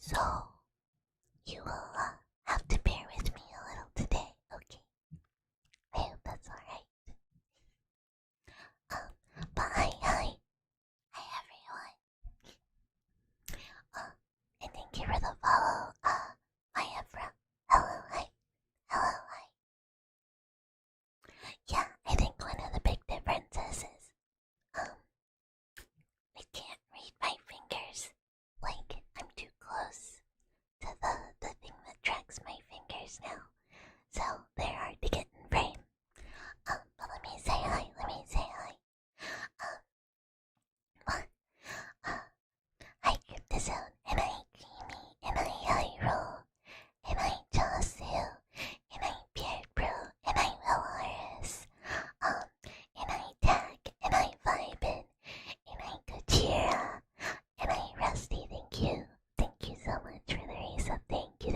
So, you will have to bear with me a little today, okay? I hope that's alright. But hi everyone. And thank you for the follow, Maya from hello, hi. Yeah, I think one of the big differences is, I can't read my fingers. Like, I'm too close to the thing that tracks my fingers now. So, they're hard to get in frame. But let me say hi. Hi Cryptozone, and hi Creamy, and hi Hyrule, and hi Josu, and hi Beard Bro, and hi Valaris, and hi Tag, and hi Vibin, and hi Gojira, and hi Rusty, thank you. Thank you so much for the race up, thank you.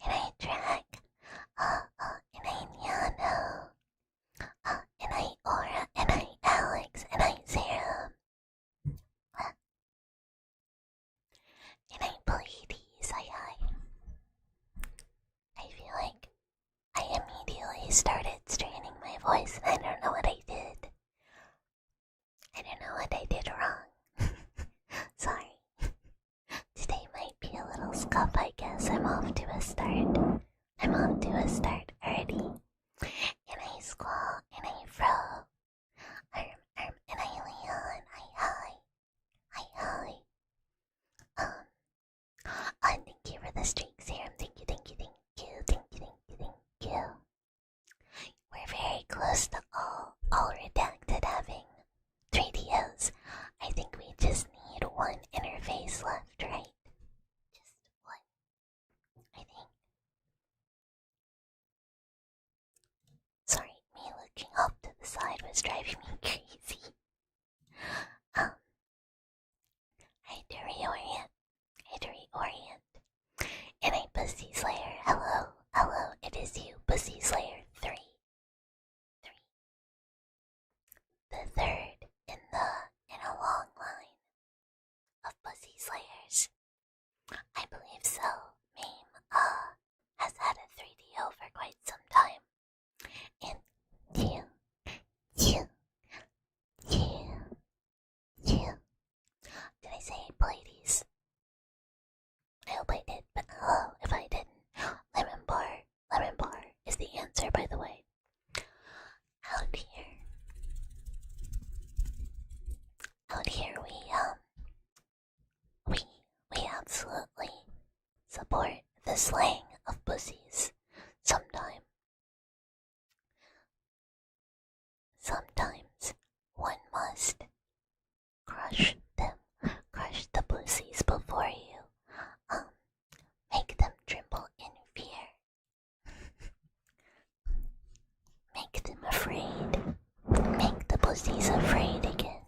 And I Drag, and I Nyano, and I Aura, and I Alex, and I Zerum, and I Pleiades, hi. I feel like I immediately started straining my voice and I don't know what I did. I don't know what I did wrong. Sorry. Today might be a little scuff, I guess. I'm off to a start already. And I Squall, and I Fro, and I Leon, hi. And thank you for the streak serum. Thank you. We're very close to all redacted having 3DOs. I think we just need one interface left, right? Just one, I think. Sorry, me looking off to the side was driving me crazy. Hi to reorient. And I Pussy Slayer. Hello, it is you, Pussy Slayer 3. The third in a long line of Pussy Slayers. I believe so. Meme has had a 3DO for quite some time. And you. Did I say Pleiades? I hope I did, but hello if I didn't. Lemon bar is the answer, by the way. Out here we absolutely support the slaying of pussies. Sometimes one must crush the pussies before you make them tremble in fear. Make them afraid. Make the pussies afraid again.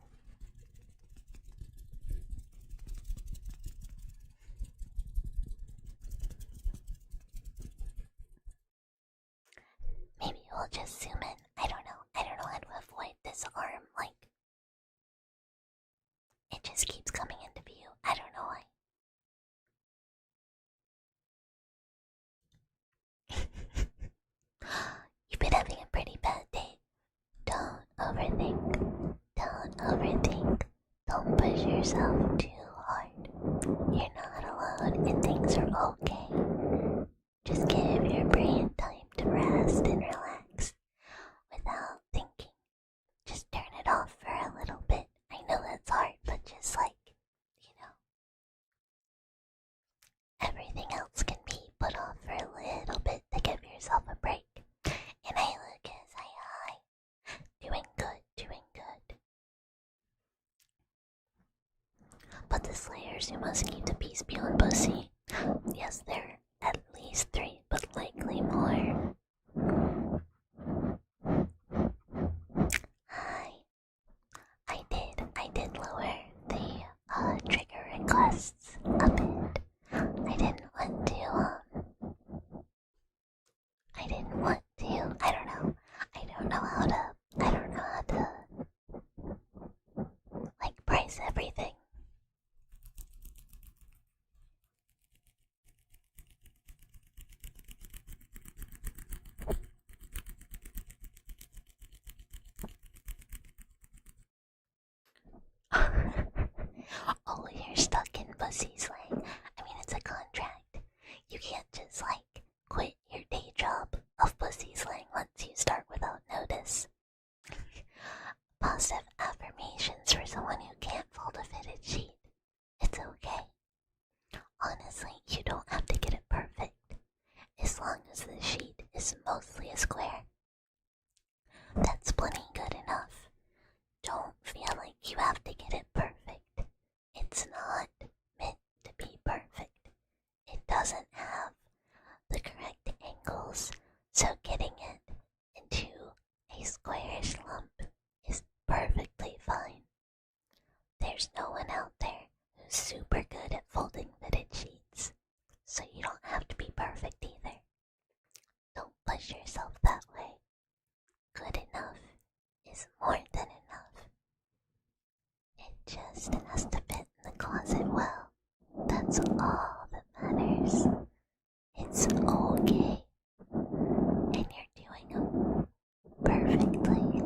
Maybe we'll just zoom in. I don't know how to avoid this arm, like it just keeps coming into view. I don't know why. You've been having a pretty bad day. Don't overthink. Don't push yourself too hard. You're not alone and things are okay. Just give your brain time to rest and relax without thinking. Just turn it off for a little bit. I know that's hard, but just everything else can be put off for a little bit to give yourself a break. And hey Lucas, hi. Doing good. But the slayers who must keep the peace beyond pussy. Yes, there are at least 3, but likely more. Hi. I did lower the trigger requests a bit. I didn't want to, I don't know how to, like, price everything. pussy slang. I mean, it's a contract. You can't just like quit your day job of pussy slang once you start without notice. Positive affirmations for someone who can't fold a fitted sheet. It's okay. Honestly, you don't have to get it perfect, as long as the sheet is mostly a square. That's plenty good enough. Don't feel like you have to get it perfect. It's not meant to be perfect. It doesn't have the correct angles, so getting it into a squarish lump is perfectly fine. There's no one out there who's super good at folding fitted sheets, so you don't have to be perfect either. Don't push yourself that way. Good enough is more than enough. It just has to fit in the closet well. That's all that matters. It's okay. And you're doing it perfectly.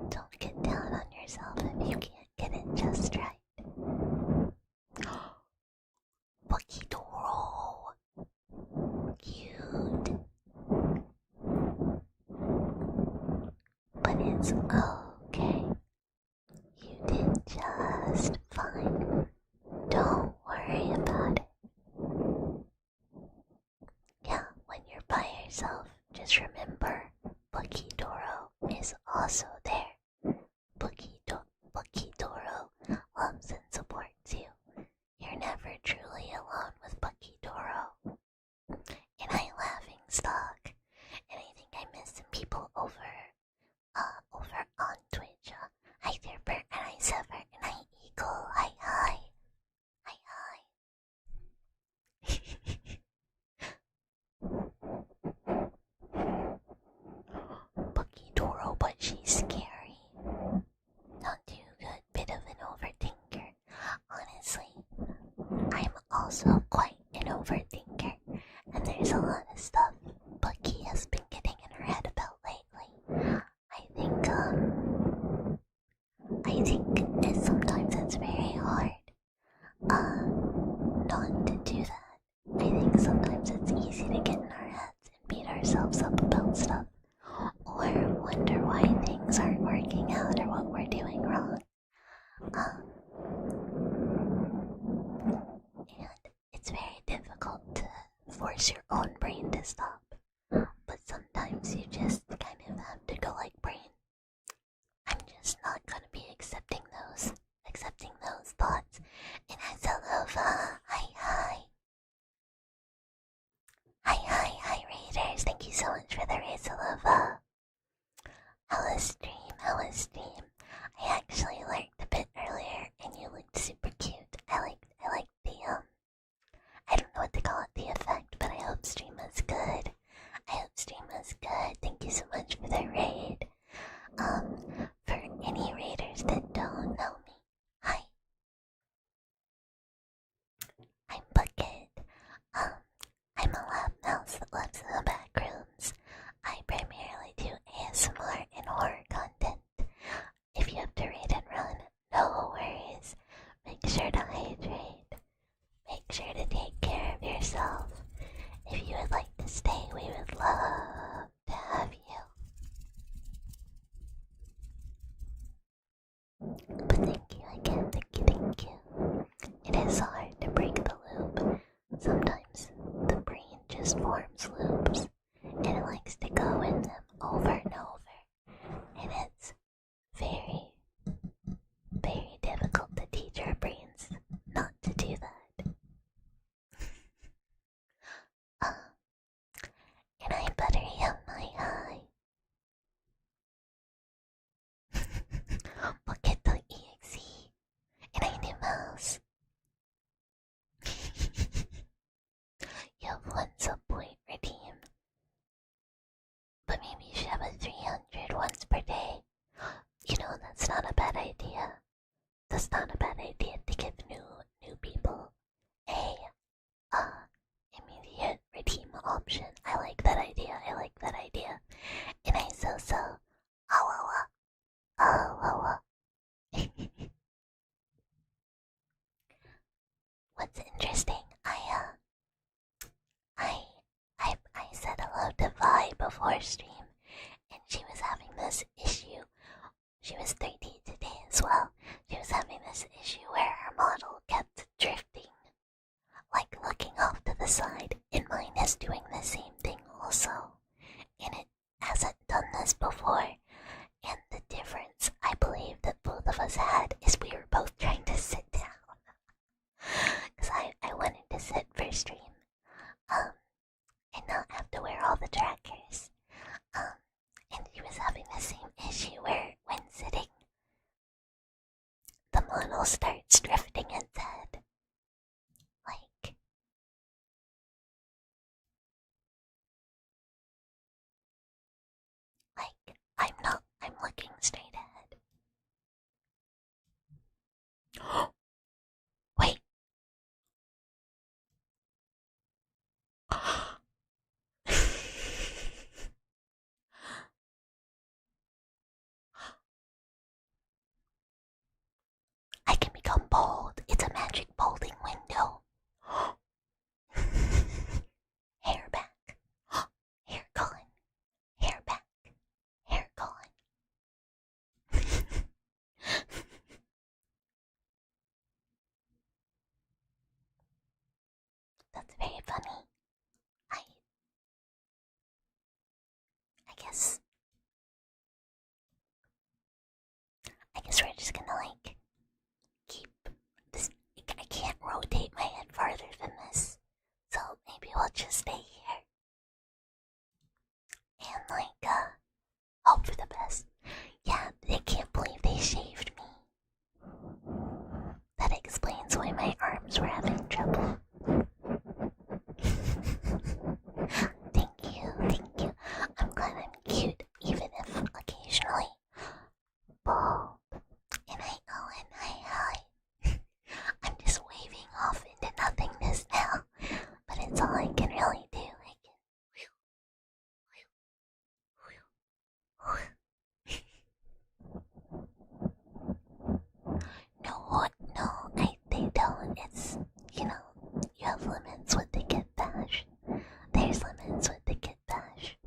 Don't get down on yourself if you can't get it just right. Pokidoro. Cute. But it's okay. You did just fine. Don't worry about it. Yeah, when you're by yourself, just remember Pokidoro is also there. Pokidoro loves and supports you. You're never truly alone with Pokidoro. And I laughing stock. And I think I missed some people over on Twitch. Hi there, Bert, and hi Sever, and hi Eagle, hi. Pokidoro, but she's scary. Not too good, bit of an overthinker. Honestly, I'm also quite an overthinker, and there's a lot of stuff Bucky has been getting in her head about lately. I think sometimes it's very hard not to do that. I think sometimes it's easy to get in our heads and beat ourselves up about stuff, or wonder why things aren't working out or what we're doing wrong. And it's very difficult to force your own brain to stop. But sometimes you just kind of have to go like, brain, I'm just not gonna be accepting those thoughts. And I still love, hi, Raiders. Thank you so much for the raise of love. How was stream? I actually liked a bit earlier, and you looked super cute. I like the, I don't know what to call it, the effect, but I hope stream was good. Thank you so much for the raid. For any raiders that don't know me, hi. I'm Bucket. I'm a lab mouse that lives in the back rooms. I primarily do ASMR and horror content. If you have to raid and run, no worries. Make sure to hydrate. Make sure to take care of yourself. If you would like to stay, we would love to have you. But thank you again, thank you. It is hard to break the loop. Sometimes the brain just forms loops, and it likes to go in them over and over. And it's very, very difficult to teach our brains not to do that. And I buttery up my eye. Bucket.exe. And I do mouse. You have one sub point redeem. But maybe you should have a 300 once per day. You know, that's not a bad idea. That's not a bad idea to give new people a immediate redeem option. I like that idea. And I so stream, and she was having this issue. She was 3D today as well. She was having this issue where her model kept drifting, like looking off to the side, and mine is doing the same thing also. And it hasn't done this before. And the difference I believe that both of us had is we were both trying to sit down. Because I wanted to sit for stream. And not have to wear all the trackers. And she was having the same issue where when sitting, the model starts drifting its head. Like I'm looking straight ahead. Wait. I can become bold. It's a magic bolding window. Hair back. Hair gone. Hair back. Hair gone. That's very funny. I guess we're just gonna keep this. I can't rotate my head farther than this, so maybe we'll just stay here and hope for the best. Yeah, they can't believe they shaved me. That explains why my arms were having trouble. Thank you. I'm glad I'm cute, even if occasionally bald. And hi. I'm just waving off into nothingness now, but it's all I can really do. They don't. It's, you have limits with the Kit Bash. There's limits with the Kit Bash.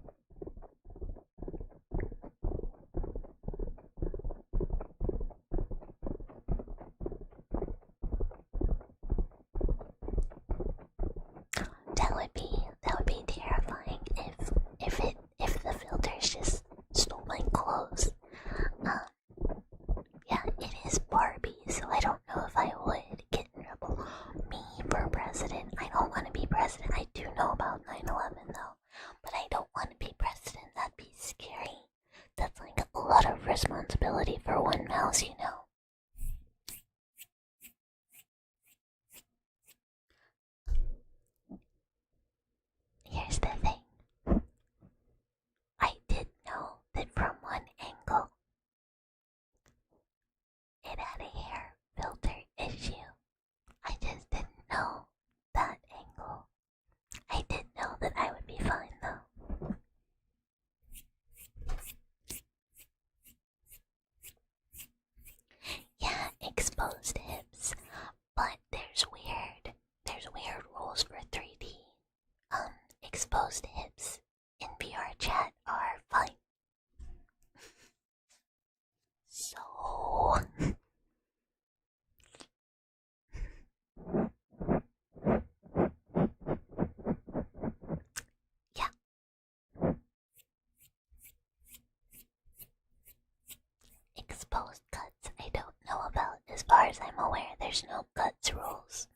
That would be terrifying if the filters just stole my clothes. Yeah, it is Barbie, so I don't know if I would get in trouble. Me for president, I don't want to be president. I do know about 9/11 though, but I don't want to be president. That'd be scary. That's a lot of responsibility for one mouse, Here's the thing. I did know that from one angle, it had a hair filter issue. I just didn't know that angle. I did know that I would be fine though. Yeah, exposed hips. But there's weird rules for 3D. Exposed hips in VR chat are fine. So yeah. Exposed cuts I don't know about. As far as I'm aware, there's no cuts rules.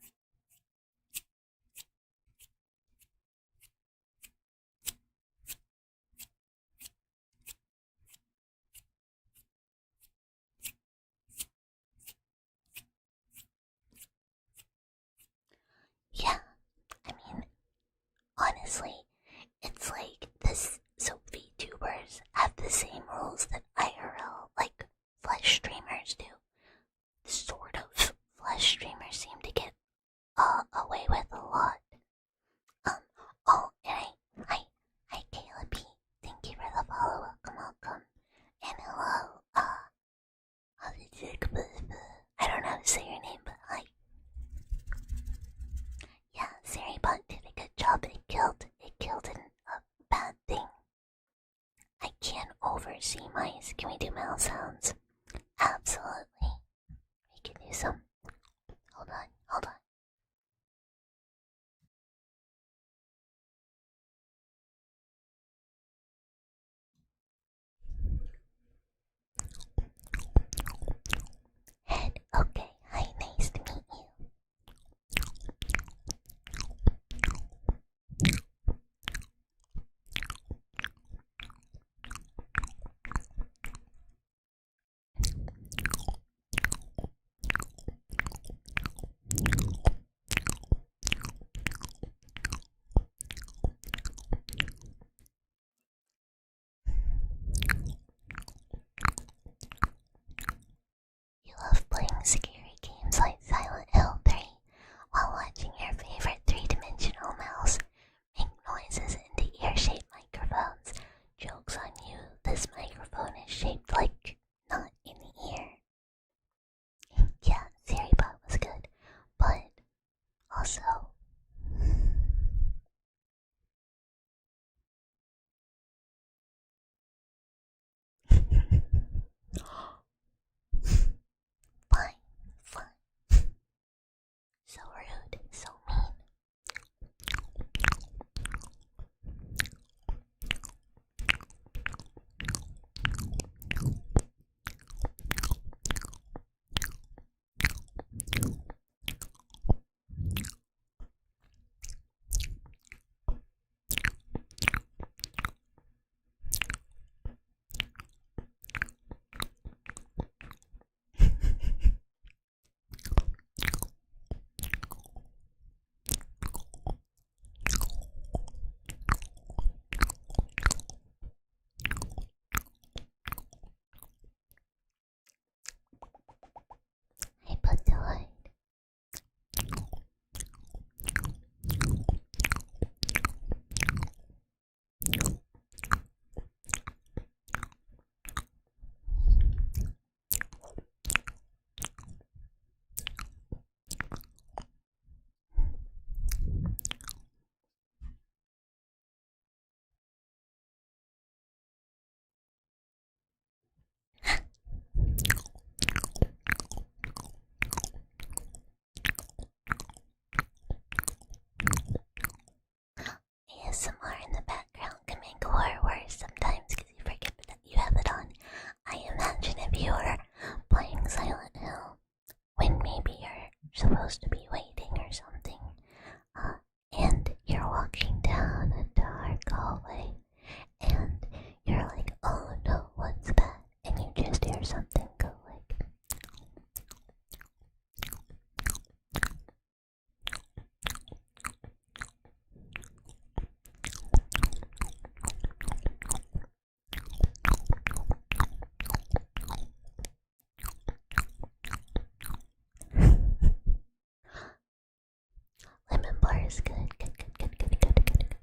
Yeah, I mean, honestly, it's like this. So VTubers have the same rules that IRL, flesh streamers do. Sort of. Flesh streamers seem to get away with a lot. And hi, Caleb P. Thank you for the follow. Welcome. And hello, I don't know how to say your name, but hi. Yeah, Seribot did a good job. It killed a bad thing. sea mice. Can we do mouth sounds? Absolutely. We can do some. Hold on, hold on. Head. Okay. Hi, nice to meet you. You love playing scary games like Silent Hill 3 while watching your favorite three-dimensional mouse make noises into ear-shaped microphones. Joke's on you, this microphone is shaped like not in the ear. Yeah, SiriBot was good, but also... fine, fine. So rude, so mean. I put the light. ASMR in the background can make horror worse sometimes because you forget that you have it on. I imagine if you were playing Silent Hill when maybe you're supposed to be waiting or something, and you're walking down a dark hallway, and you're like, oh no, what's that? And you just hear something go like... Lemon bar is good. Good, good, good, good, good, good, good.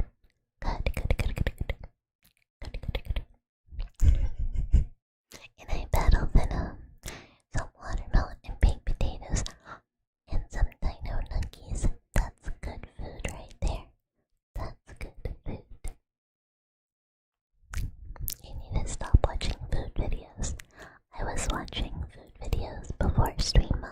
Good, good, good, good, good. Good, good, good. And I battle venom, some watermelon and baked potatoes, and some dino nuggies. That's good food right there. That's good food. You need to stop watching food videos. I was watching food videos before stream.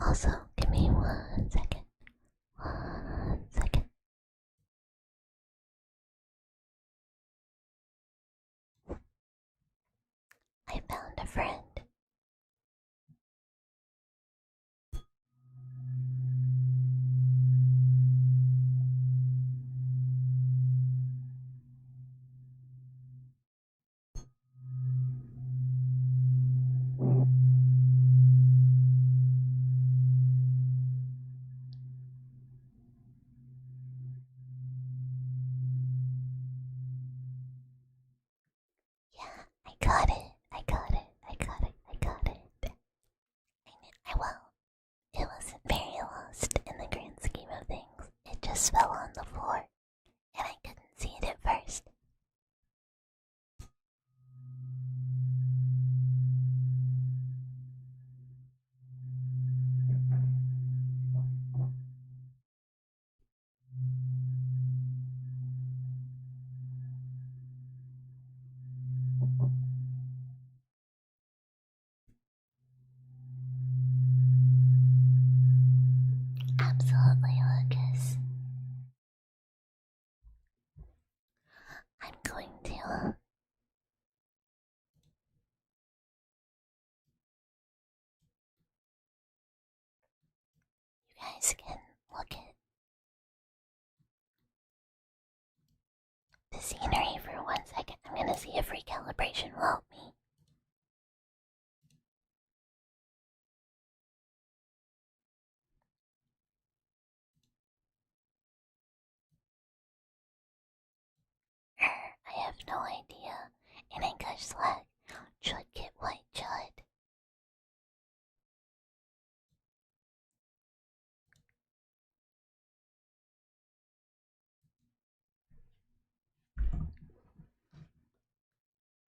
Also, give me 1 second. 1 second. I found a friend. Yeah, I got it. I got it. I got it. guys can look at the scenery for 1 second. I'm gonna see if recalibration will help me. I have no idea. And I guess Slack should get white chud.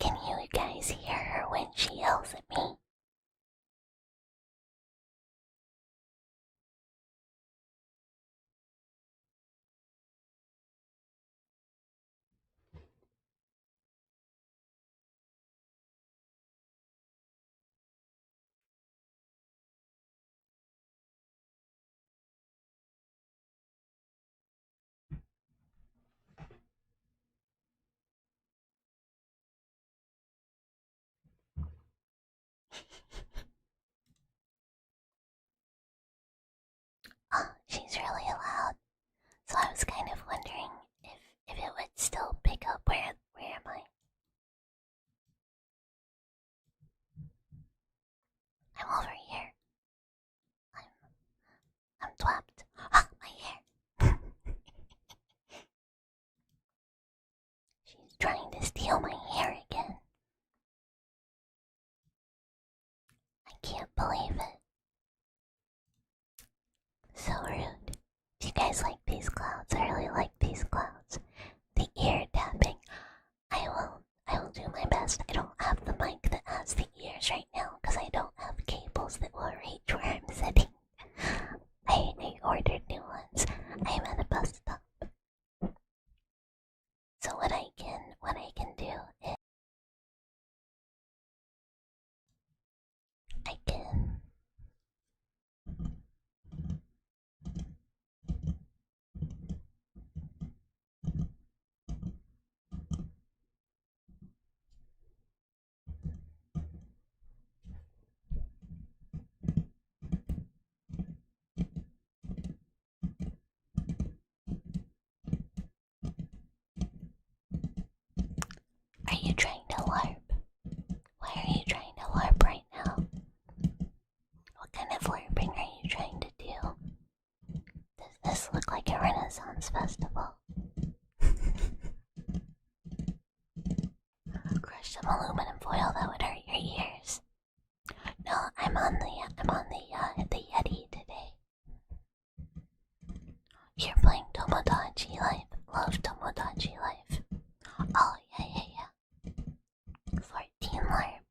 Can you guys hear her when she yells at me? Oh, she's really loud. So I was kind of wondering if it would still pick up. Where am I? I'm over here. I'm trapped. Ah, my hair. She's trying to steal my hair again. I can't believe it. So rude. If you guys like these clouds, I really like these clouds. The ear tapping. I will do my best. I don't have the mic that has the ears right now because I don't have cables that will reach where I'm sitting. I ordered new ones. I'm at a bus stop. So what I can do is I can Are you trying to LARP? Why are you trying to LARP right now? What kind of LARPing are you trying to do? Does this look like a Renaissance festival? Crush some aluminum foil, that would hurt your ears. No, I'm on the Yeti today. You're playing Tomodachi Life. Love Tomodachi Life. Oh yeah. 14 LARP.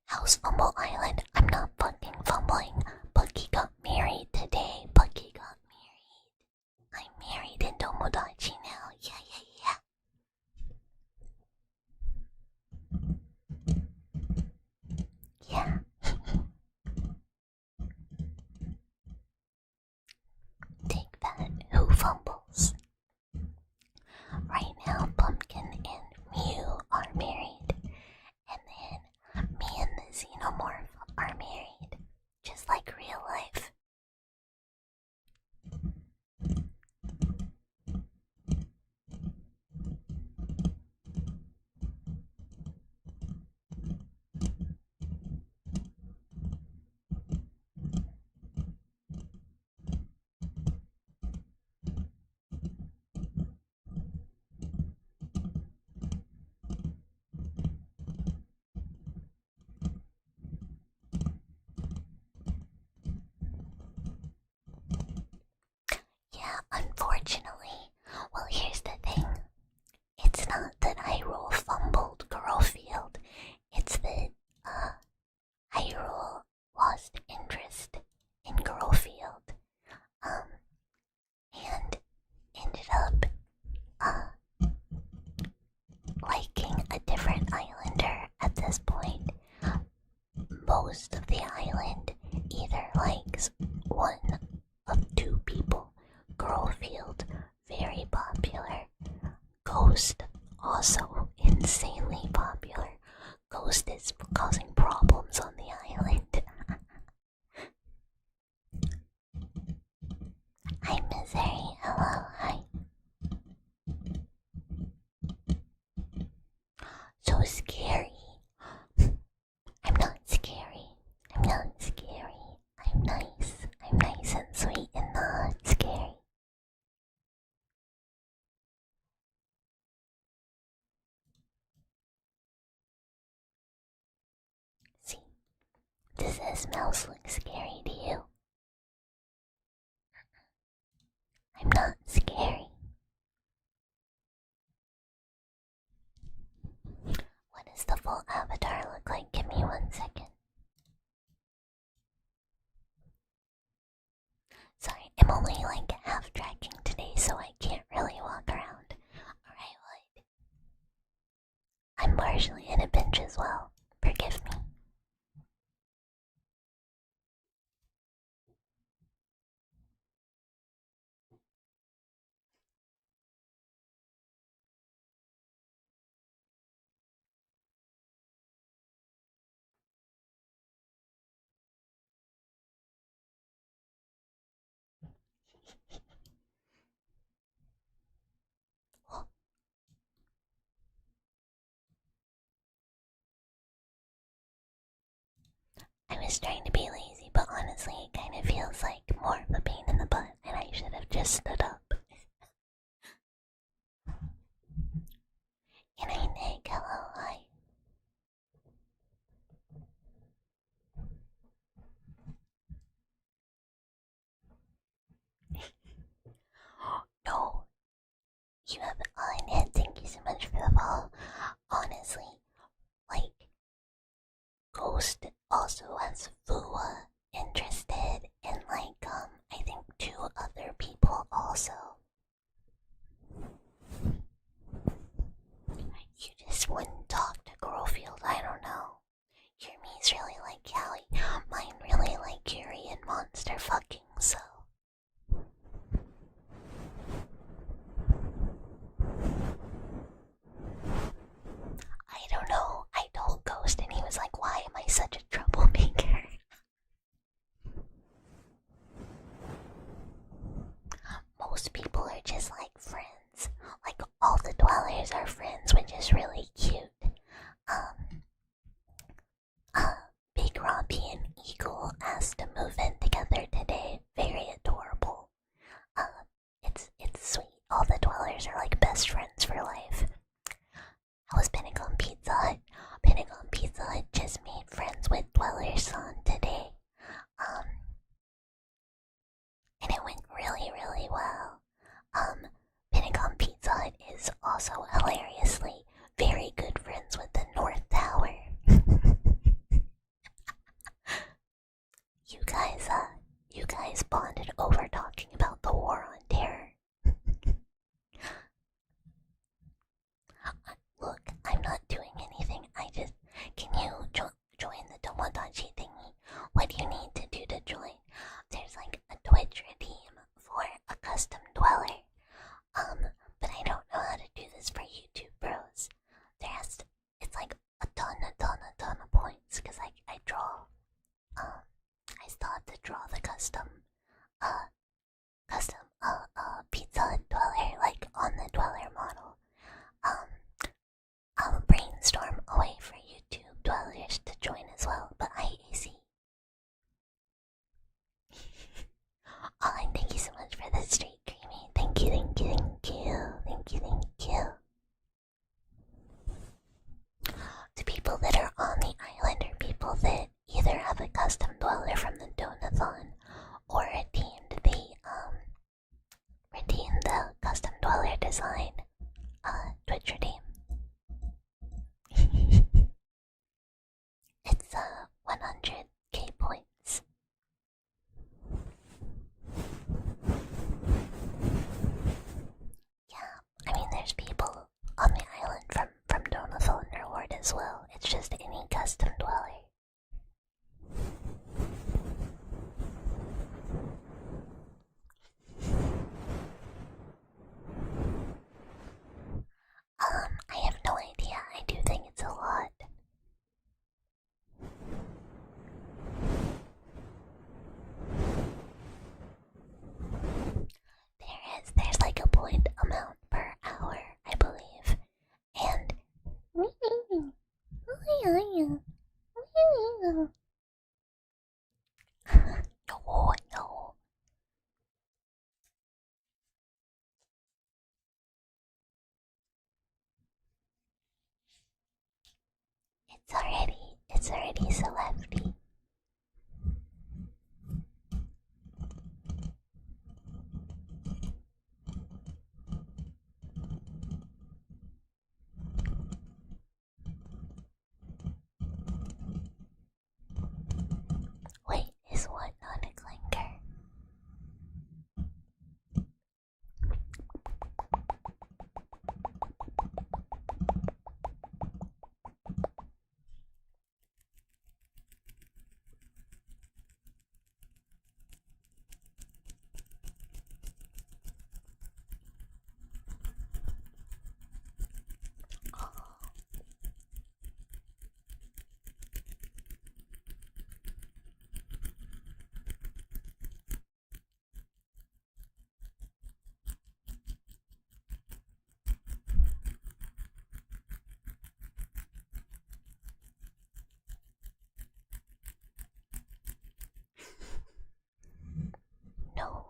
How's Fumble Island? I'm not fucking fumbling. Bucky got married today. Bucky got married. I'm married in Tomodachi now. Yeah. Yeah. Take that, who fumbles? Right now, Pumpkin and Mew are married. And then me and the Xenomorph are married. Just like real life. Yeah, unfortunately. Well, here's the thing. It's not that Hyrule fumbled Girlfield. It's that, Hyrule lost interest in Girlfield. And ended up, liking a different islander at this point. Most of the island either likes one of two people. Girlfield, very popular. Ghost, also causing problems on the island. Hi, Misery. Hello, hi. So scary. I'm not scary. I'm not scary. I'm nice. I'm nice and sweet and not scary. See, does this mouse look scary to you? I'm not scary. What does the full avatar look like? Give me 1 second. Sorry, I'm only like half tracking today, so I can't really walk around. Alright, what? I'm partially in a binge as well. Forgive me. I was trying to be lazy, but honestly, it kind of feels like more of a pain in the butt, and I should have just stood up. And I Nick, hello, hi. No, you have Ned, thank you so much for the follow. Honestly, like, Ghost also has Fua interested, and like, I think 2 other people also. You just wouldn't talk to Girlfield, I don't know. Your me's really like Callie, mine really like Curie and monster fucking, so. I don't know, I told Ghost and he was like, why am I such a troublemaker? Most people are just like friends. Like all the dwellers are friends, which is really cute. Big Robbie and Eagle asked to move in together today. Very adorable. It's sweet. All the dwellers are like best friends for life. How was Pentagon Pizza Hut? Pentagon Pizza Hut just made friends with Dweller's son today. And it went really, really well. Pentagon Pizza Hut is also hilariously very good friends with the North Tower. You guys bonded over talking about the war on terror. Look, I'm not doing anything. Can you join the Tomodachi thingy? What do you need to do to join? There's like a Twitch redeem for a custom dweller. But I don't know how to do this for YouTube bros. It's like a ton of points because I draw. I still have to draw the custom pizza dweller like on the dweller model. I'll brainstorm a way for YouTube dwellers to join as well, but IAC. Oh, and thank you so much for the street, Creamy. Thank you, thank you, thank you, thank you, thank you. The people that are on the island are people that either have a custom dweller from the Donathon or redeemed the custom dweller design Twitch redeem. It's No, no. It's already so hefty. Wait, is what not a clinker? No,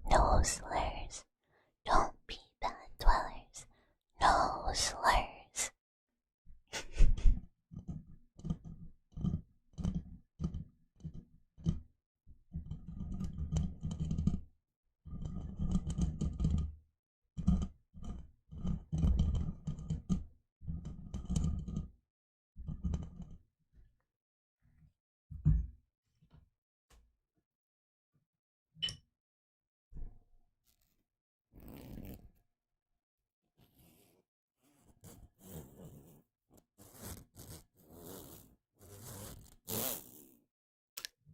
no slurs. Don't be bad dwellers. No slurs.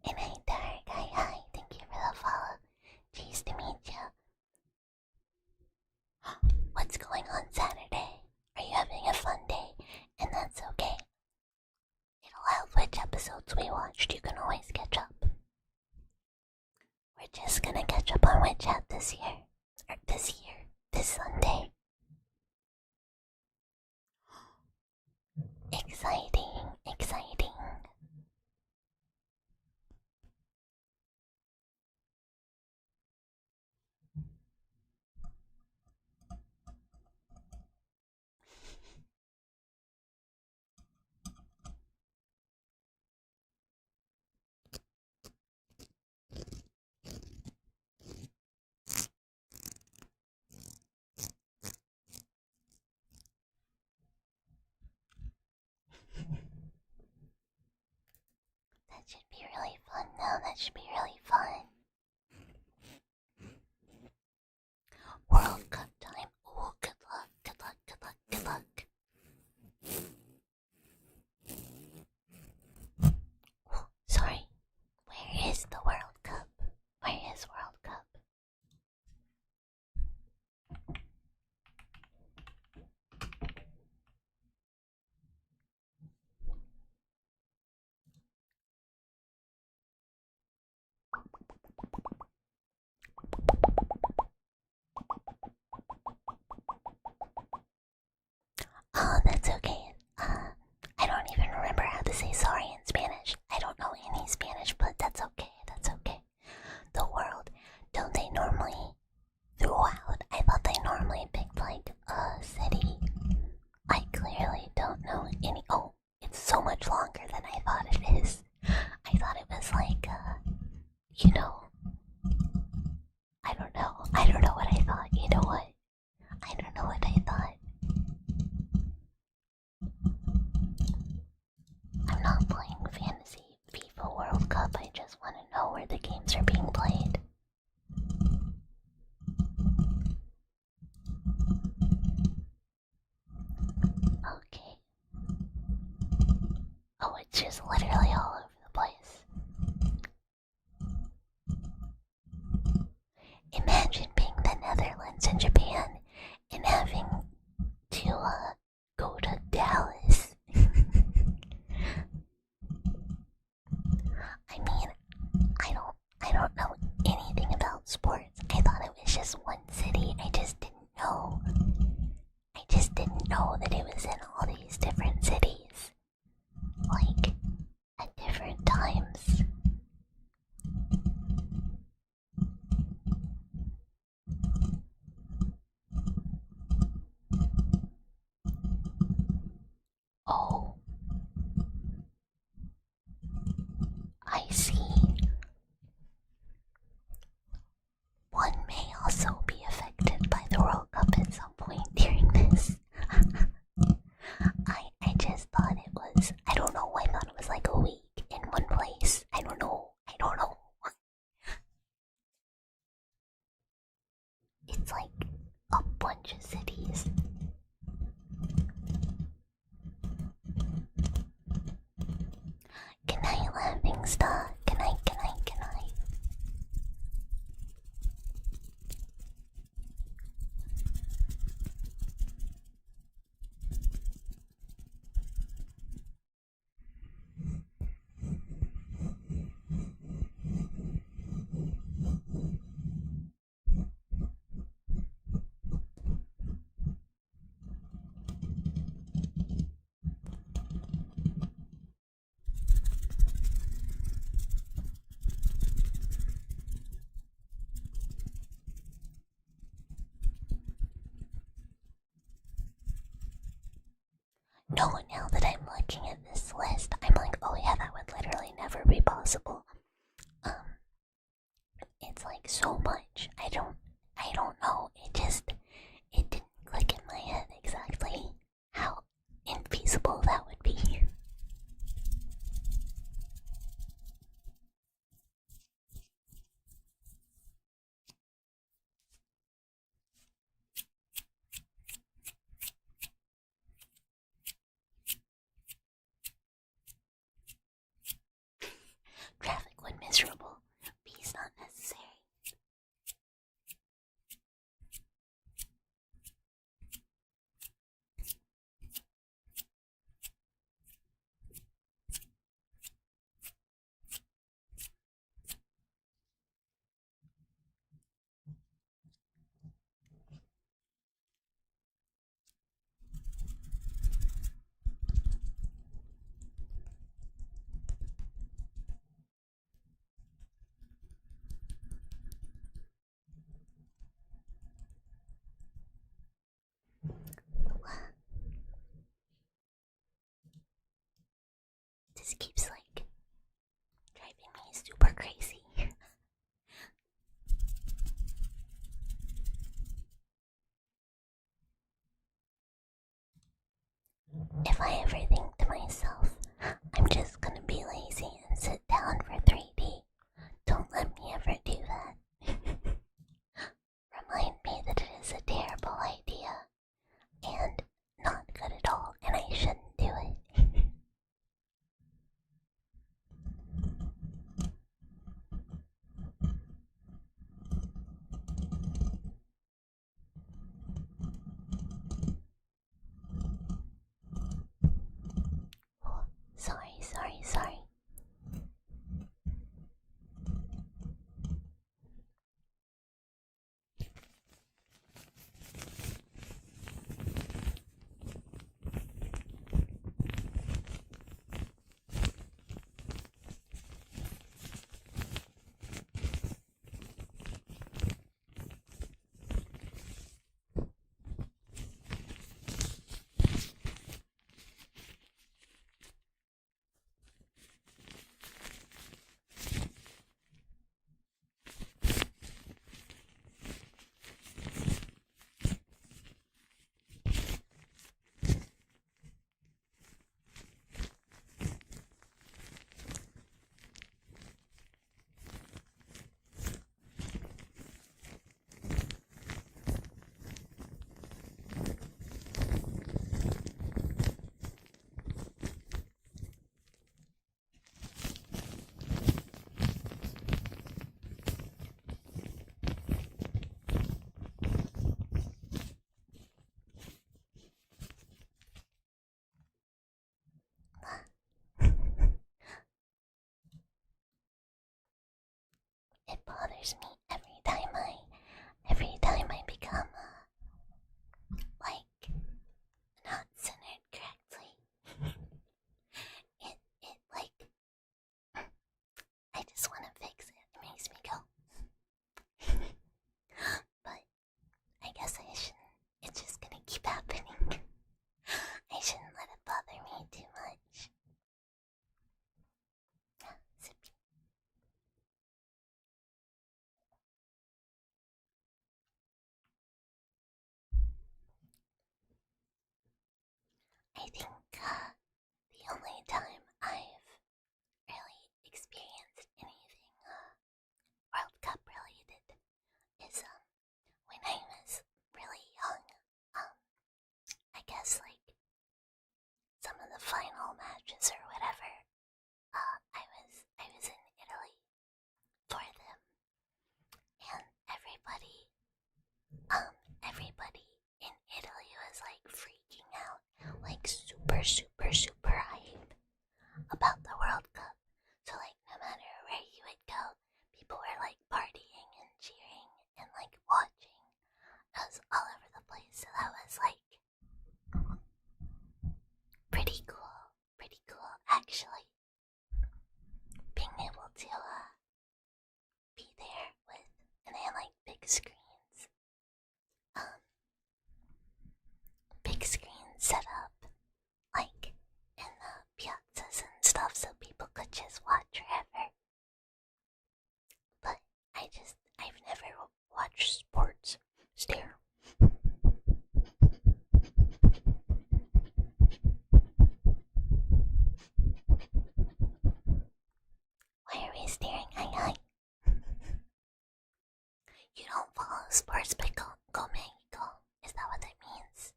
And hey, Dark, hi, thank you for the follow. Pleased to meet you. What's going on Saturday? Are you having a fun day? And that's okay. It'll help which episodes we watched. You can always catch up. We're just gonna catch up on Witch Hat this year. Or this Sunday. Exciting, exciting. That should be really fun. No, that should be really fun. World Cup time. Ooh, good luck, good luck, good luck, good luck. Ooh, sorry. Where is the World Cup? Where is World Cup? Oh, that's okay. I don't even remember how to say sorry in Spanish. I don't know any Spanish, but that's okay. That's okay. The world, don't they normally throughout? I thought they normally picked like a city. I clearly don't know any. Oh, it's so much longer than I thought it is. I thought it was like, you know. I don't know. I don't know what I thought. You know what? I don't know what I thought. I'm not playing Fantasy FIFA World Cup. I just want to know where the games are being played. Okay. Oh, it's just literally all over the place. Imagine being the Netherlands and Japan and having to go to Dallas. I mean, I don't know anything about sports. I thought it was just one city. I just didn't know. I just didn't know that it was in all these different cities. Like a it's like a bunch of cities. Good night, laughing stock. Good night, good night, good night. No, now that I'm looking at this list, I'm like, oh yeah, that would literally never be possible. It's like so much. I don't know. It didn't click in my head exactly how infeasible that would be. Traffic when miserable. Peace not necessary. This keeps like driving me super crazy. If I ever think to myself, I'm just gonna be lazy and sit down for 3D, don't let me ever do that. Remind me that it is a terrible idea and not good at all, and I shouldn't do it. Oh, sorry, sorry, sorry. It bothers me every time I become like not centered correctly. It like I just want to fix it. It makes me go. But I guess I shouldn't. It's just gonna keep happening. I shouldn't let it bother me too much. Sippy. I think the only time I've really experienced anything World Cup related is when I Why are we staring eye eye? You don't follow sports but go Mexico. Is that what that means?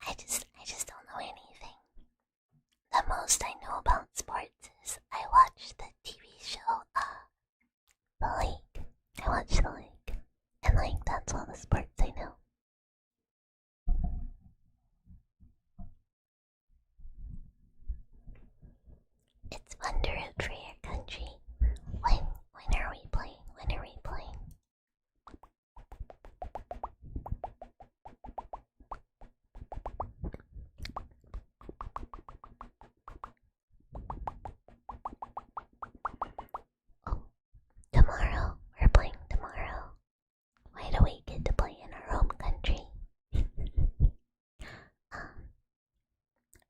I just don't know anything. The most I know about sports is I watch the TV show, The League. I watch The League. And like, that's all the sports I know. It's fun to root for your country. When are we playing? When are we playing? Oh, tomorrow. We're playing tomorrow. Why do we get to play in our home country?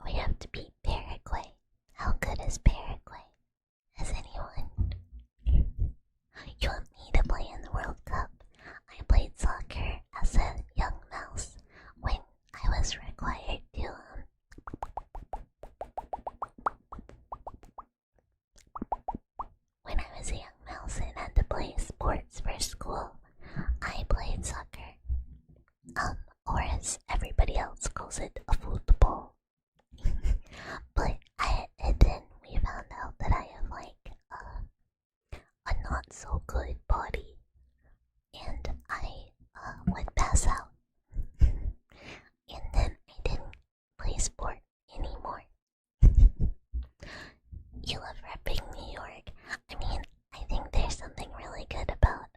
We have to beat Paraguay. How good is Paraguay? Has anyone? You want me to play in the World Cup? I played soccer as a young mouse when I was required to, when I was a young mouse and had to play sports for school, I played soccer. Or as everybody else calls it, a football. But then we found out that I have like a not so good body, and I would pass out, and then I didn't play sport anymore. You love repping New York. I mean, I think there's something really good about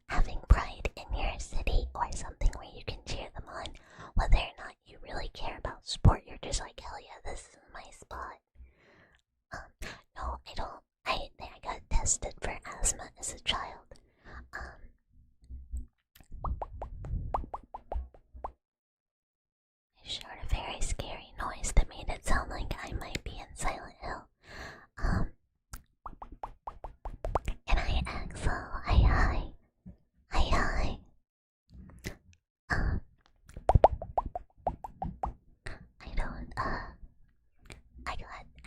having pride in your city, or something where you can cheer them on, whether or not you really care about sport. You're just like, hell yeah, this is my spot. No, I don't. I got tested for asthma as a child. I heard a very scary noise that made it sound like I might be in Silent Hill. And I Axel, hi.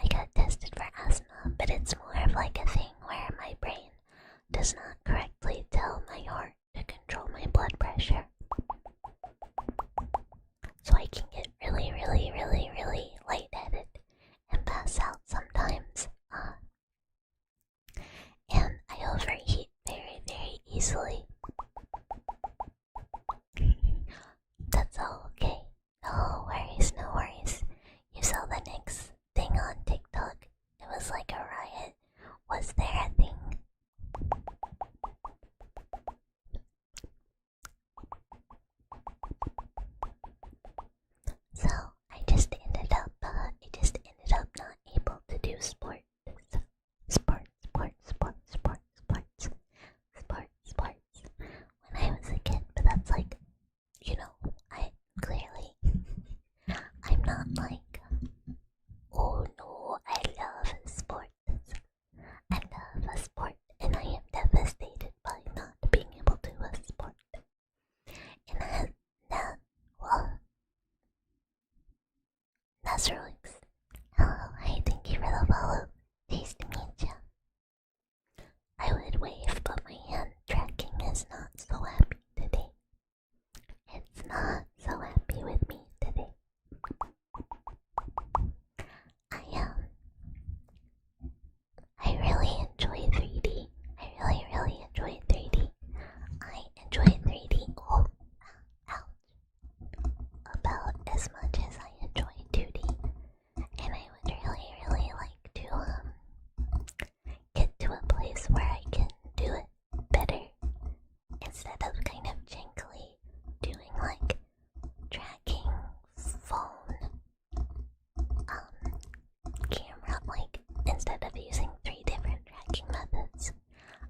I got tested for asthma, but it's more of like a thing where my brain does not correctly tell my heart to control my blood pressure. So I can get really lightheaded and pass out sometimes. And I overheat very easily. That's all okay. No worries. You saw the next thing on TikTok. It was like a riot. Was there a thing? So I just ended up not able to do sports. When I was a kid, but that's like, I'm not like, oh no, I love sports. I love a sport, and I am devastated by not being able to do a sport. And Nazarix. Hello, hi, thank you for the follow. Nice to meet you. I would wave, but my hand tracking is not so happy today. It's not so happy with me today. I really enjoy 3D. I really enjoy 3D. I enjoy 3D about as much as I enjoy 2D. And I would really like to get to a place where I can do it better, instead of kind of jankily doing like tracking phone camera, like instead of using 3 different tracking methods.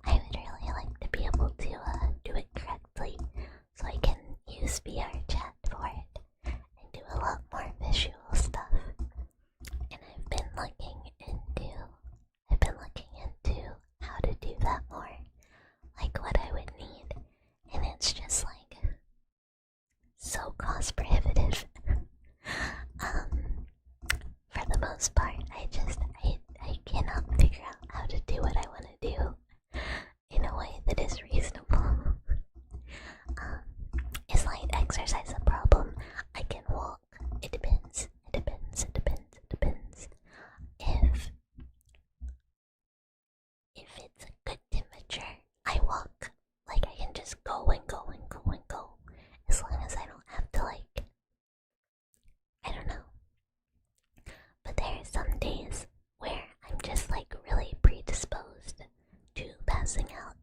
I would really like to be able to do it correctly, so I can use VR chat for it and do a lot more visual stuff. And I've been looking into most part. I cannot figure out how to do what I want to do in a way that is reasonable. Is light exercise a problem? I can walk. It depends. It depends. It depends. It depends. If it's a good temperature, I walk. Like I can just go and go and go and go. As long as I don't have to I don't know. But there are some days where I'm just really predisposed to passing out,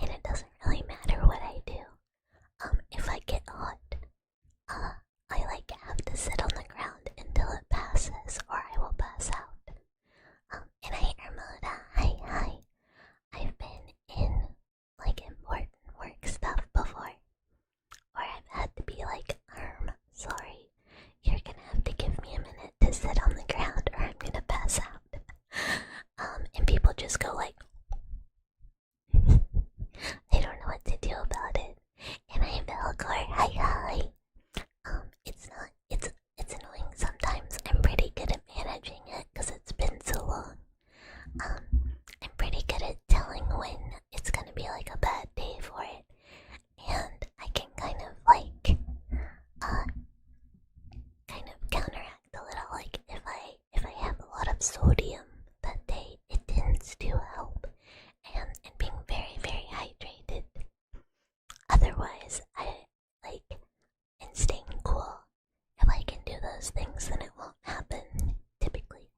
and it doesn't really matter what I do. If I get hot, I have to sit on the ground until it passes, or I will pass out. And I Ermoda, hi. I've been in important work stuff before, or I've had to be sorry, you're gonna have to give me a minute to sit on the ground, or I'm gonna pass out. And people just go they don't know what to do about it. And I Belgor, hi. It's annoying sometimes. I'm pretty good at managing it because it's been so long. I'm pretty good at telling when it's gonna be a bad day for it, and I can kind of counteract a little. If I have a lot of sodium that day, it tends to help, and being very, very hydrated. Otherwise, and staying cool. If I can do those things, then it won't happen, typically.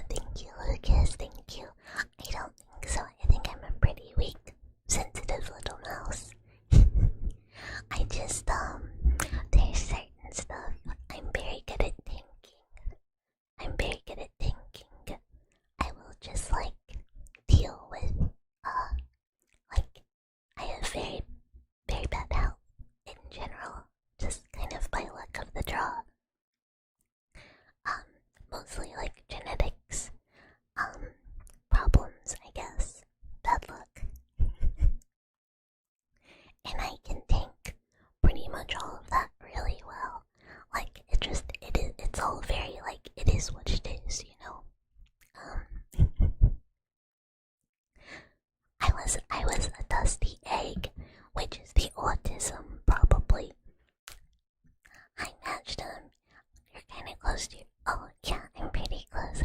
Thank you, Lucas, thank you. I don't think so. I think I'm a pretty weak, sensitive little mouse. I just, there's certain stuff I'm very good at thinking. I will just, deal with, I have very, very bad health in general, just kind of by luck of the draw. Mostly genetics, problems, I guess, bad luck. And I can tank pretty much all of that really well. It's all very, it is what it is, you know? I was a dusty egg, which is the autism, probably. Hi, Matchdom. You're kinda close to oh, yeah, I'm pretty close.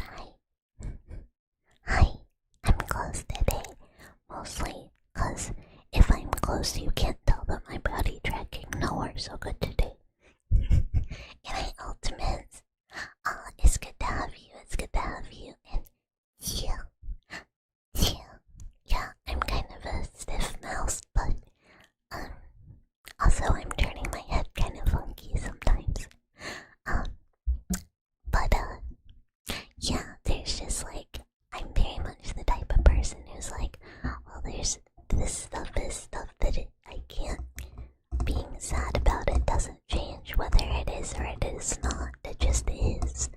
Hi, I'm close today. Mostly because if I'm close, you can't tell that my body tracking nowhere so good today. And I ultimates. It's good to have you. And yeah, I'm kind of a stiff mouse, but also I'm turning my head kind of funky sometimes. But yeah, there's just I'm very much the type of person who's well, there's this stuff that I can't. Being sad about it doesn't change whether it is or it is not. It just is.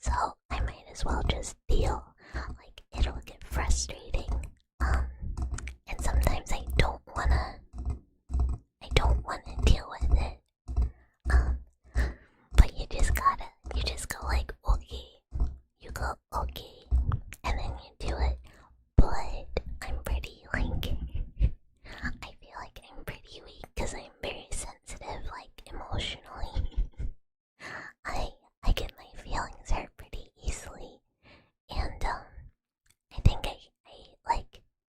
So I might as well just deal. It'll get frustrating. And sometimes I don't wanna deal with it. But you just go okay. You go okay, and then you do it. But I'm pretty I feel I'm pretty weak because I'm very sensitive, emotionally. I get my feelings hurt pretty easily, and I think I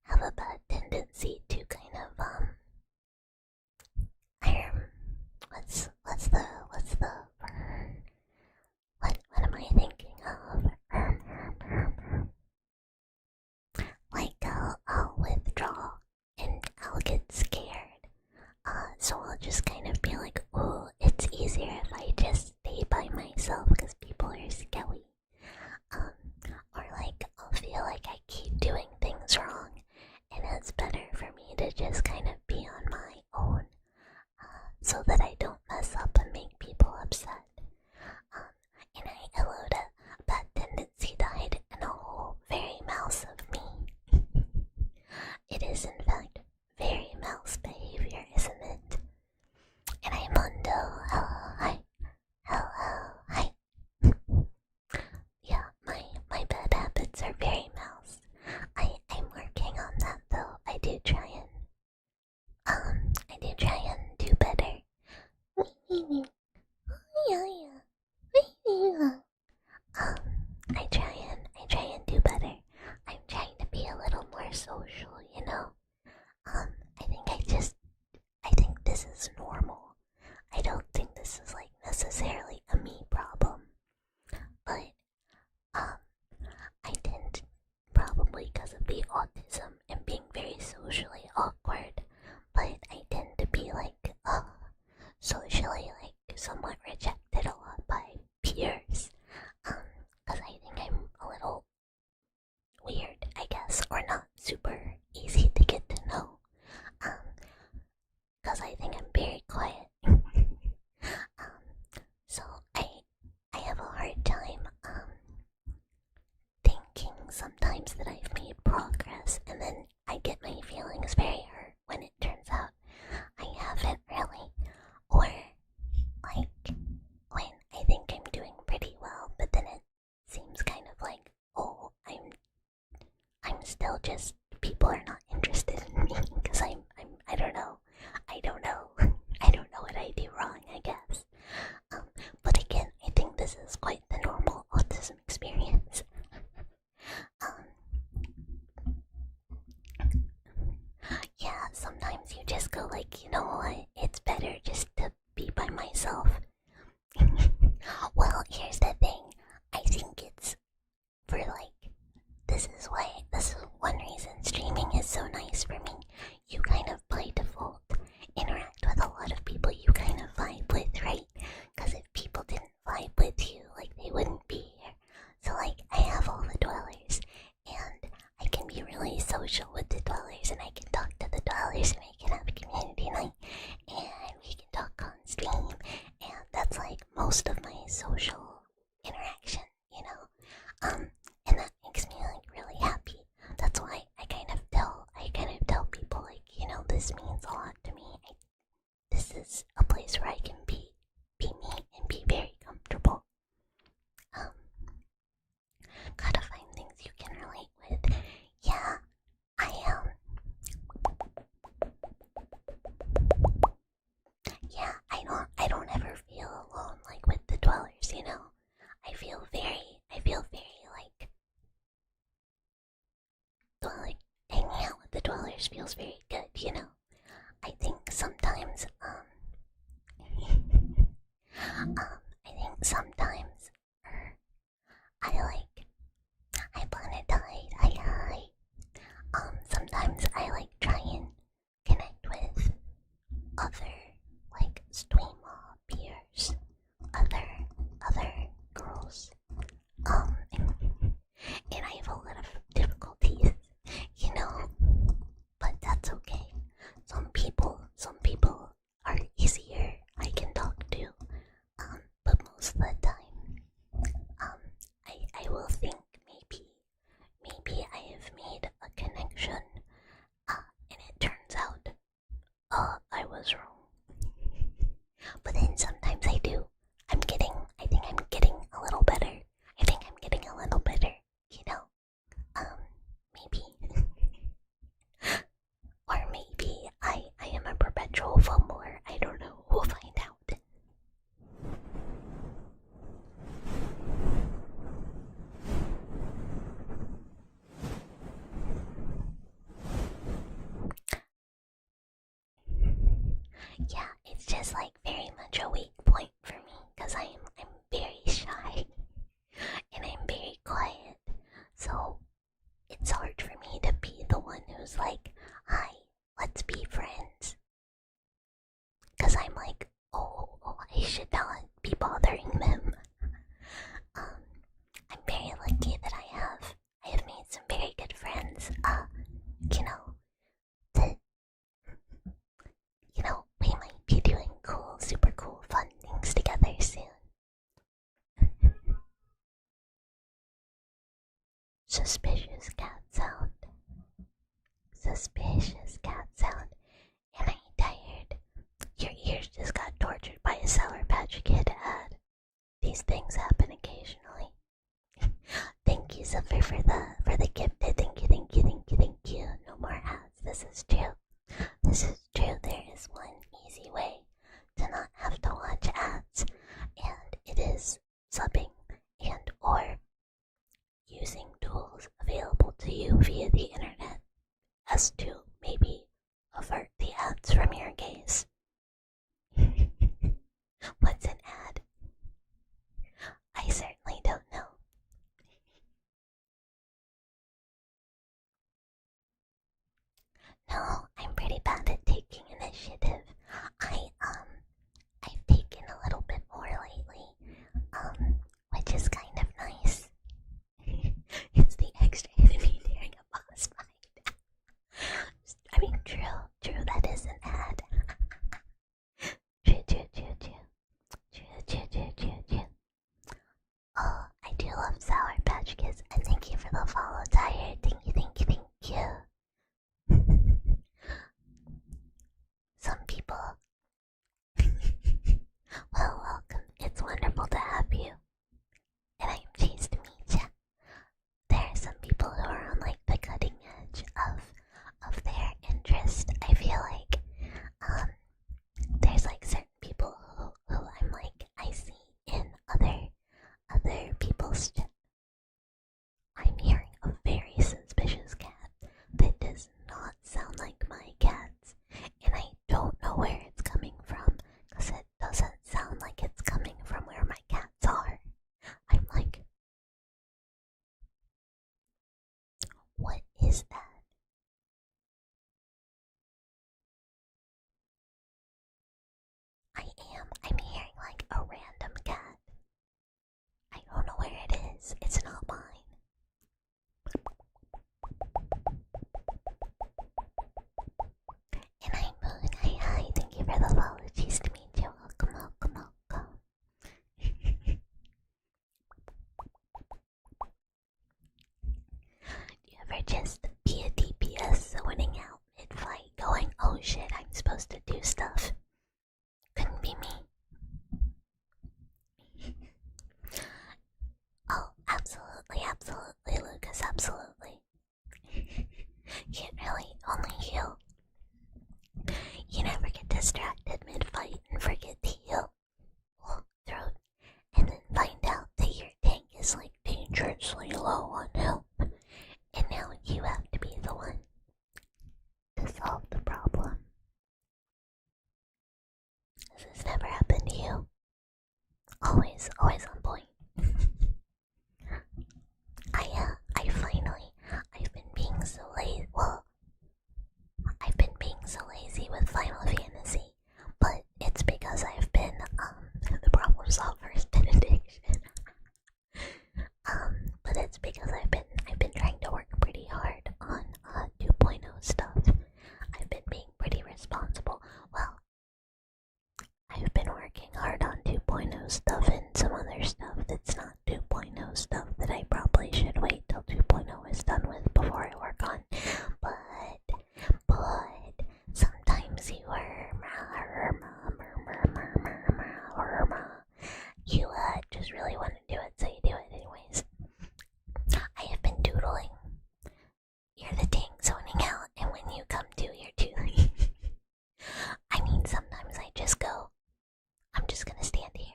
have a bad tendency to kind of what's the what am I thinking of? I'll withdraw and I'll get scared. So I'll just kind of be oh, it's easier if I just stay by myself because people are skelly. Or I'll feel I keep doing things wrong, and it's better for me to just kind of be on my own, so that I don't mess up and make people upset. And I allowed a bad tendency to hide in a whole very mouse of me. It is in fact very mouse behavior, isn't it? just people are not interested in me because I don't know. I don't know. I don't know what I do wrong, I guess. But again, I think this is quite the normal autism experience. Yeah, sometimes you just go like, you know what, it's better just to be by myself. Well, here's the thing. I think it's for like, this is one reason streaming is so nice for me. You kind of by default interact with a lot of people you kind of vibe with, right? Because if people didn't vibe with you, like they wouldn't be here. So like, I have all the dwellers, and I can be really social with the dwellers, and I can talk to the dwellers, and I can have a community night, and we can talk on stream, and that's like most of my social interaction, you know. And that makes me like really happy. That's why I kind of tell people like, you know, this means a lot to me. This is a place where I can be me and be very comfortable. Gotta find things you can relate with. Yeah, yeah, I don't ever feel alone like with the dwellers, you know. I feel very like hanging out with the dwellers feels very good, you know. I think sometimes I think sometimes I planetide, sometimes I like try and connect with other like stream peers, other girls. And I have a lot of difficulties, you know, but that's okay. Some people are easier I can talk to, but most of the time, I will think maybe I have made a connection, and it turns out, I was wrong. But then sometimes I do. I think I'm getting a little better. I think I'm getting a little better, you know. Maybe. Or maybe I am a perpetual fumbler. I don't know. We'll find out. Yeah, it's just like very much a weak point for me because I'm very shy and I'm very quiet. So it's hard for me to be the one who's like, hi, let's be friends. Because I'm like, oh, I should not be bothering them. I'm very lucky that I have made some very good friends. You know, that, you know, we might be doing cool, super cool, fun things together soon. Suspicious cat sound. Suspicious cat sound. And I'm tired. Your ears just got tortured by a Sour Patch Kid ad. These things happen occasionally. Thank you, Zephyr, for the gift. Thank you. No more ads. This is true. There is one easy way to not have to watch ads, and it is subbing and or using tools available to you via the internet as to maybe avert the ads from your gaze. What's an ad? I certainly don't know. No, I'm pretty bad at taking initiative. I've taken a little bit more lately, which is kind of nice. It's the extra enemy during a boss fight. I mean, true, that is an ad. True. is that? I'm hearing like a random cat. I don't know where it is. It's not mine. And I'm Moon. Hi, thank you for the follow. Cheese to meet you. Welcome. Do you ever just be a DPS zoning out mid-fight going, oh shit, I'm supposed to do stuff? Couldn't be me. Oh, absolutely, Lucas, absolutely. Can't really only heal. You never get distracted mid-fight and forget to heal. Throat, and then find out that your tank is like dangerously low on health. And now you have to be the one to solve the problem. This has never happened to you. Always on point. I've been being so lazy. Well, I've been being so lazy with Final Fantasy, but it's because I've been the problem solver has been addiction. But it's because I've been trying to work pretty hard on 2.0 stuff. I've been being pretty responsible. Well, I've been working hard on 2.0 stuff and some other stuff that's not 2.0 stuff that I probably should wait till 2.0 is done with before I work on. But sometimes you just really want to do it, so you do it anyways. I have been doodling. You're the tank zoning out, and when you come to, you're doodling. I mean, sometimes I just go, I'm just gonna stand here.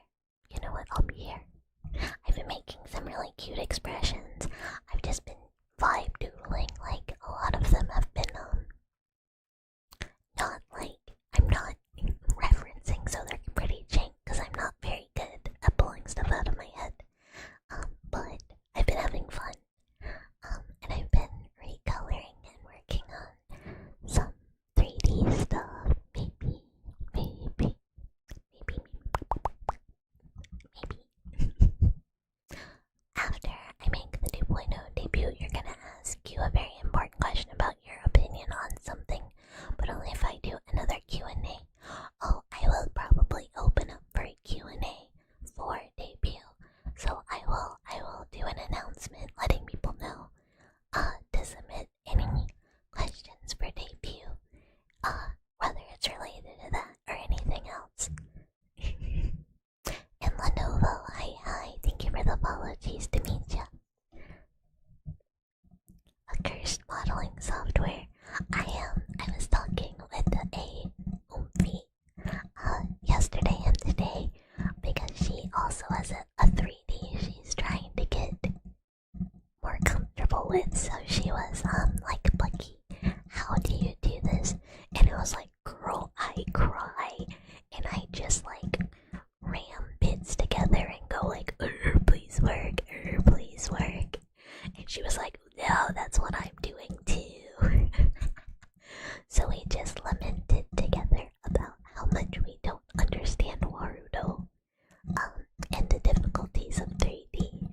You know what? I'll be here. I've been making some really cute expressions. I've just been vibe doodling. Like, a lot of them have been, not like, I'm not referencing, so they're pretty jank, because I'm not very good at pulling stuff out of my head. But I've been having fun. And I've been recoloring and working on some 3D stuff. Maybe. After I make the 2.0 debut, you're gonna ask you a very important question about your opinion on something, but only if I do another Q&A. Oh, I will probably open up for a Q&A for debut. So I will do an announcement letting people know to submit any questions for debut, whether it's related to that or anything else. And Lenovo, hi, thank you for the follow. Cheese to meet ya. A cursed modeling software. I was talking with a Oomphy yesterday and today because she also has a 3D she's trying to get more comfortable with. So she was like, Bucky, how do you do this? And it was like, girl, I cry, and I just like ram bits together and go like, please work, please work. And she was like, no, that's what I'm doing too. So we just lamented together about how much we don't understand Warudo, and the difficulties of 3D.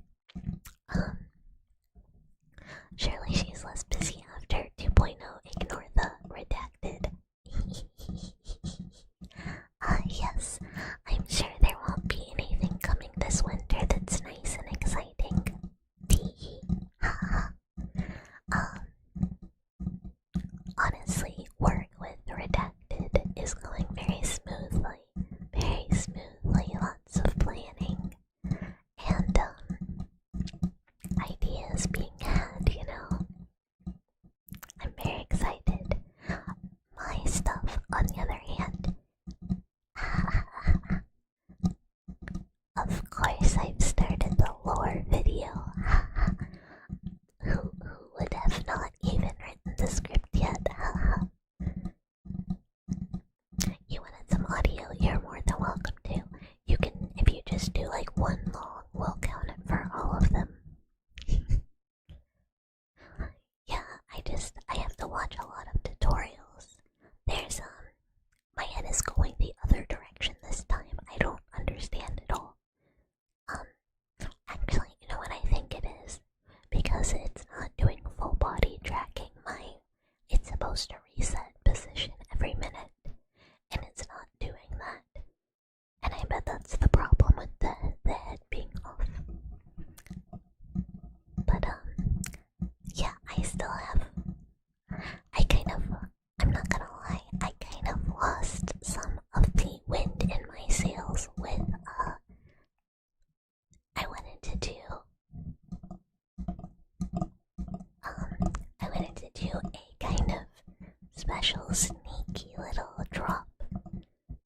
Surely she's less busy after 2.0. Ignore the redacted. Yes, I'm sure there won't be anything coming this winter that's nice and exciting. Tee. Honestly, work with redacted is going very smoothly. Lots of planning and ideas being had, you know. I'm very excited. My stuff, on the other hand, of course I've started the lore video. Who would have not even written the script yet? You wanted some audio, you're more than welcome to. You can, if you just do like one long, we'll count it for all of them. Yeah, special sneaky little drop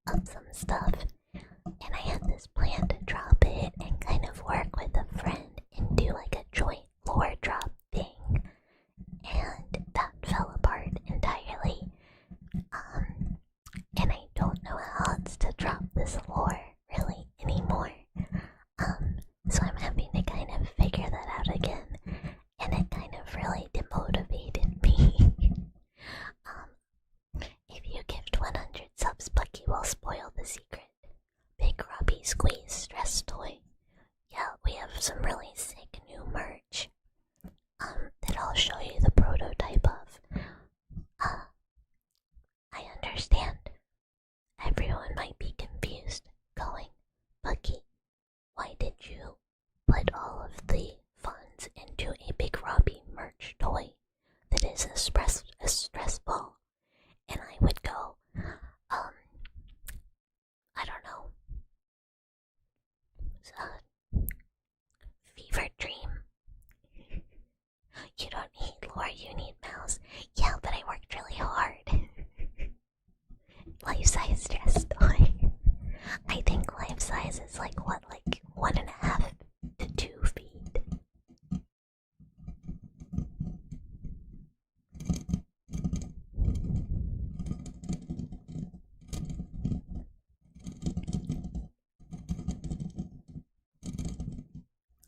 of some stuff, and I had this plan to drop it and kind of work with a friend and do like a joint lore drop thing, and that fell apart entirely. And I don't know how else to drop this lore really anymore. So I'm having to kind of figure that out again, and it kind of really demotivated me. If you gift 100 subs, Bucky will spoil the secret. Big Robbie Squeeze Stress Toy. Yeah, we have some really sick new merch that I'll show you the prototype of. I understand. Everyone might be confused, going, Bucky, why did you put all of the funds into a Big Robbie merch toy that is a stress ball? And I would go, I don't know, fever dream. You don't need lore, you need mouse. Yeah, but I worked really hard. Life-size stress toy. I think life size is like 1.5 to 2 feet.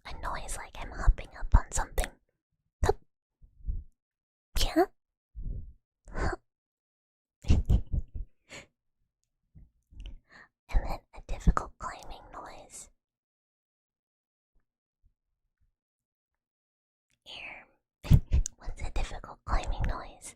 A noise like I'm hopping up on something. Yeah? And then a difficult climbing noise. What's a difficult climbing noise?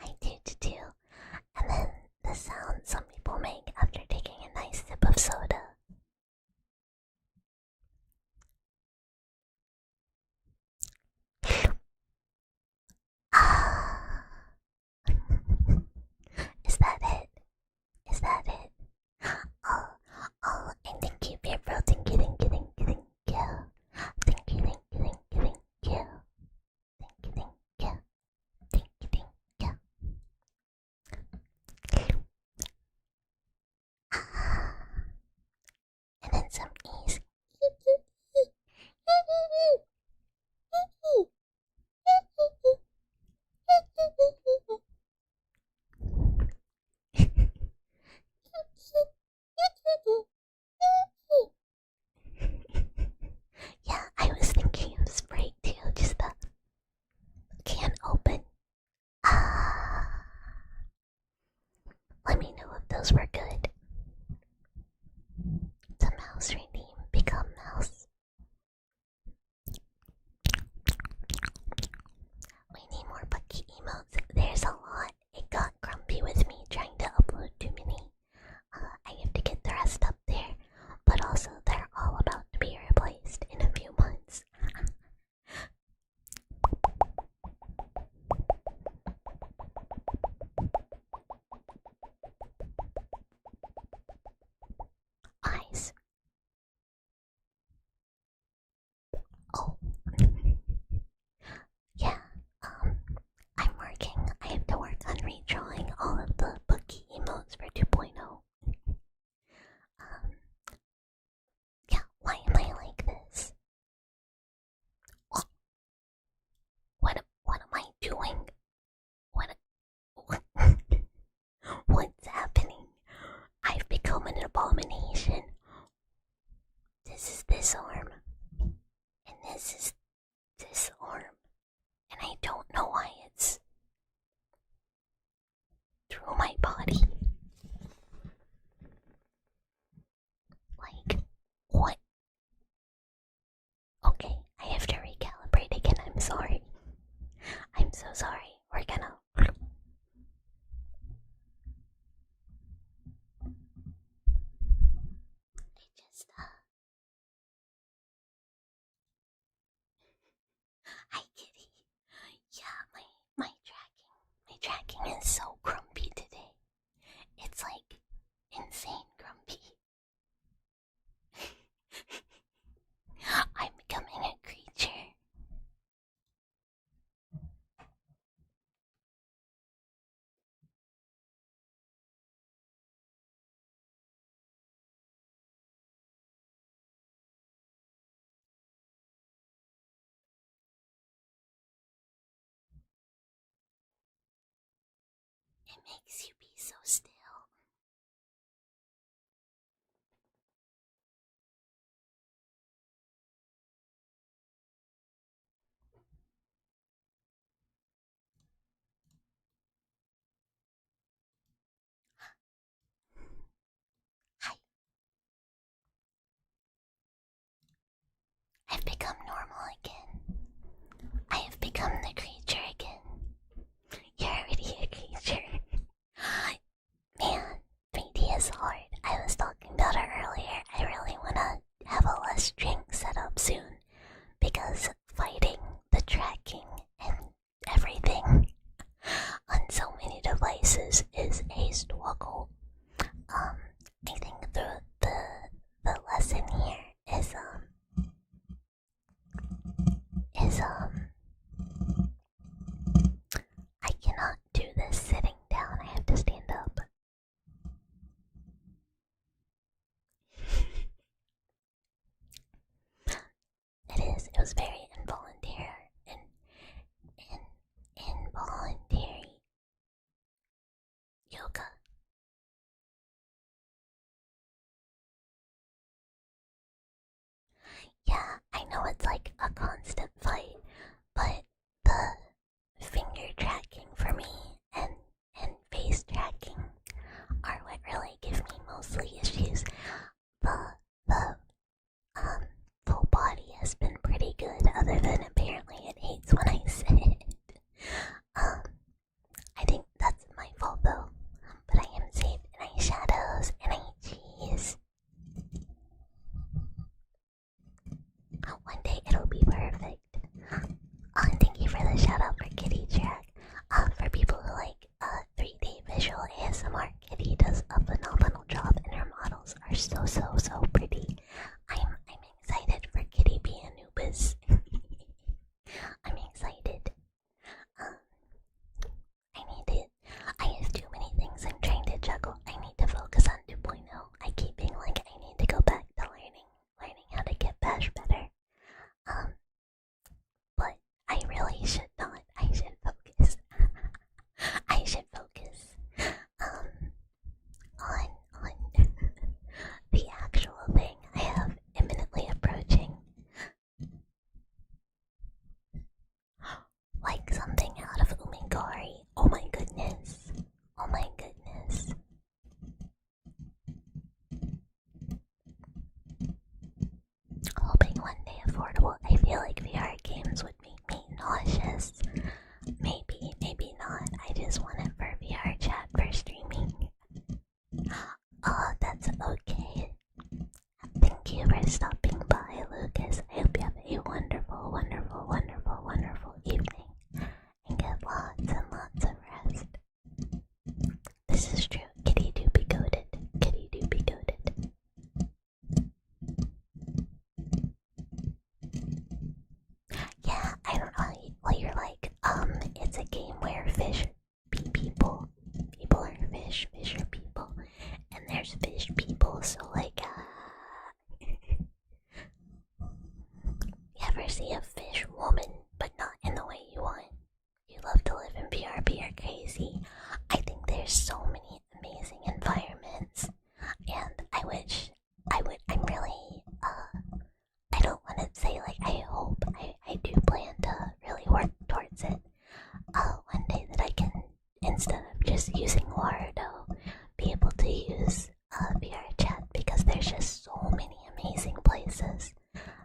I do too. And then the sound some people make after taking a nice sip of soda. Is that it? Is that it? Oh, and thank you, Beer Bro. Thank you, thank you, thank you, thank you. Thank you, thank you, thank you, thank you. Thank you, thank you. Thank you, thank you. And then some E's. Yeah, I was thinking of Sprite too, just the can open. Let me know if those were good. It's a mouse redeem. Become mouse. We need more Bucky emotes. There's a lot. It got grumpy with me trying to upload too many. I have to get the rest up there, but also they're all about to be replaced in a few months. Eyes. Oh. Yeah, I'm working. I have to work on redrawing all of the Bucky emotes for 2.0. Yeah, why am I like this? What am I doing? What's happening? I've become an abomination. This is this arm. And this is this arm. And I don't know why it's through my body. Like, what? Okay, I have to recalibrate again. I'm sorry. I'm so sorry. We're gonna. Hi, kitty. Yeah, my tracking is so grumpy today. It's like insane grumpy. It makes you be so still. Hi. I've become normal again. I have become the creature again. You're already a creature. Man, 3D is hard. I was talking about it earlier. I really wanna have a less drink setup soon because fighting the tracking and everything on so many devices is a struggle. I think the lesson here is I cannot do this sitting down. I have to stand up. It was very involuntary involuntary yoga. Yeah, I know it's like a constant fight, but the finger tracking for me and face tracking are what really give me mostly issues. The full body has been pretty good, other than apparently it hates when I sit. Um, I think that's my fault though. But I am saved and I shadows and I cheese. One day it'll be perfect. And thank you for the shout out for Kitty Track. For people who like 3D visual ASMR, Kitty does a phenomenal job and her models are so pretty. I'm excited for Kitty being Anubis. I'm excited. I have too many things I'm trying to juggle. I need to focus on 2.0. I keep being like, I need to go back to learning how to get Bash better. But I really should not. I should focus. I should focus, on the actual thing I have imminently approaching. Like something out of Umigari. Oh my goodness. Oh my goodness. Hoping one day affordable. I feel like VR games would make me nauseous. Maybe, maybe not. I just want it for VR chat for streaming. Oh, that's okay. Thank you for stopping by, Lucas. I hope you have a wonderful evening. And get lots and lots of rest. This is true. Kitty do be goated. Kitty do be goated. Yeah, I don't know what you're like. It's a game where fish be people. People are fish, fish are people. And there's fish people, so like, you ever see a fish woman, but not in the way you want? You love to live in BRB or crazy. I think there's so many amazing environments, and I'm really, I don't want to say like I hope, I do plan to really work towards it. One day that I can, instead of just using Warudo, be able to use VR chat, because there's just so many amazing places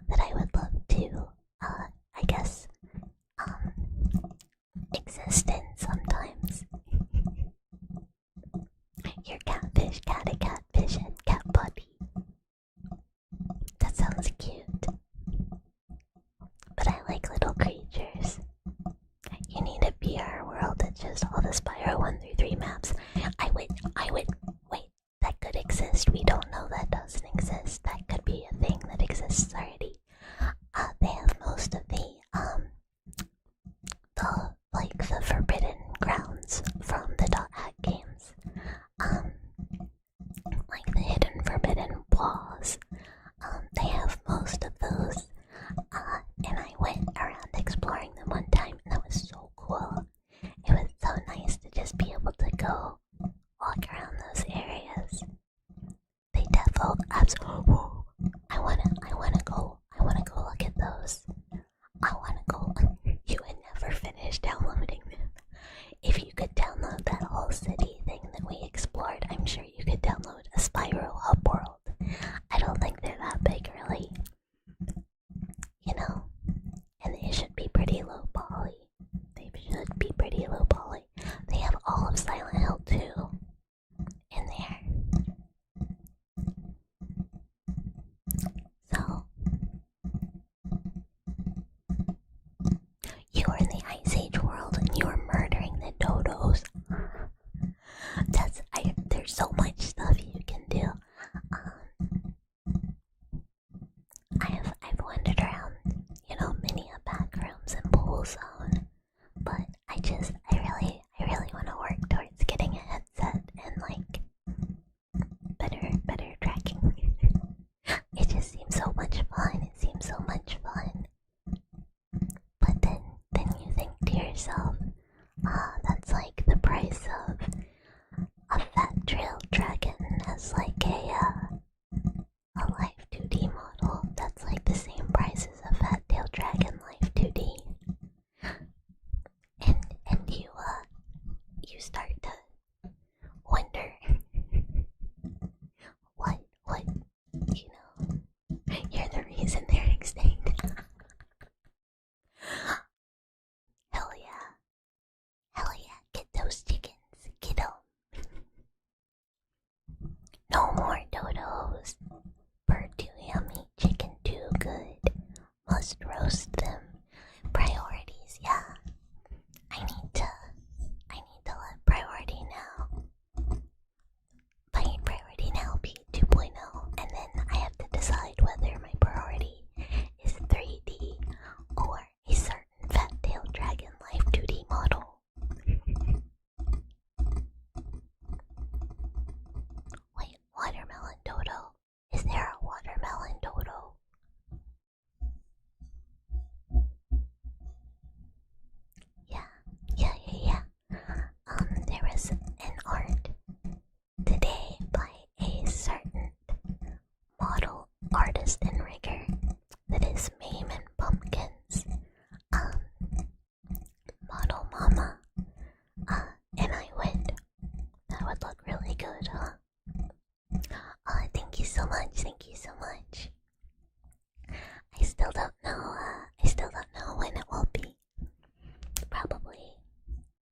that I would love to, I guess, exist in sometimes. Your catfish, catfish, and cat buddy. That sounds cute. But I like little creatures. You need a VR world that's just all the Spyro 1 through 3 maps. I would, wait, that could exist. We don't know that doesn't exist. That could be a thing that exists already. They have most of the forbidden yourself. That's like the price of a fat trail dragon as like a Life 2D model. That's like the same price as a fat tail dragon Life 2D. And you start to wonder what you're the reason they're extinct. Hell yeah. Hell yeah, get those chickens. Get 'em. No more dodos. Bird too yummy, chicken too good. Must roast them. Priorities, yeah. I need to let priority now. Priority now be 2.0, and then I have to decide whether my priority is 3D or a certain fat tail dragon Life 2D model. Wait, watermelon dodo? Is there a watermelon dodo? Yeah. There was an art today by a certain model artist and rigger that is Mame and Pumpkins. Model Mama. And I went, that would look really good, huh? Thank you so much. I still don't know when it will be. Probably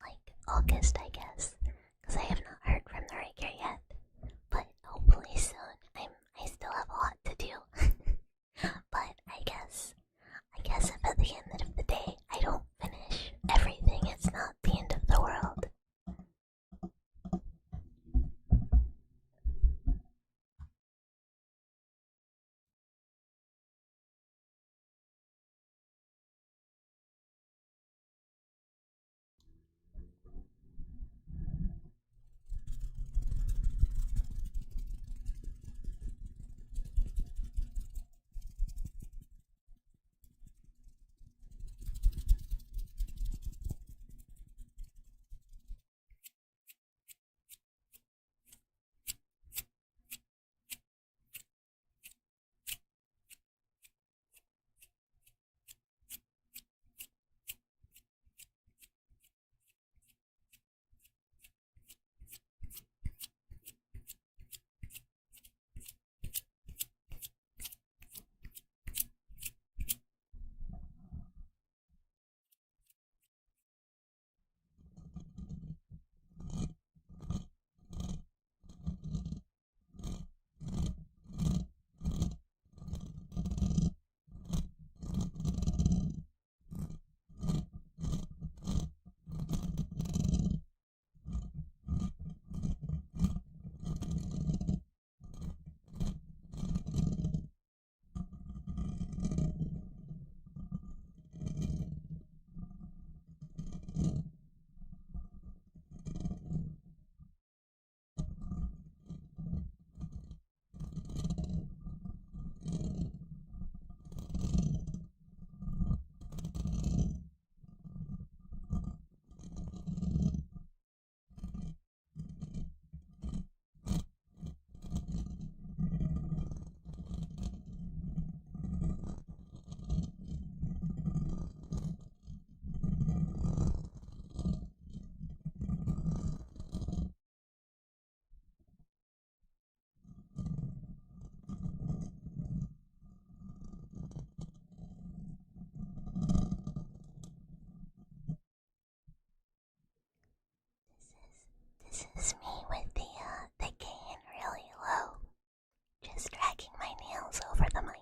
like August, I guess, because I have not heard from the rigger yet. But hopefully soon. I still have a lot to do. But I guess if at the end of the day I don't finish everything, it's not the end of the world. This is me with the gain really low, just dragging my nails over the mic.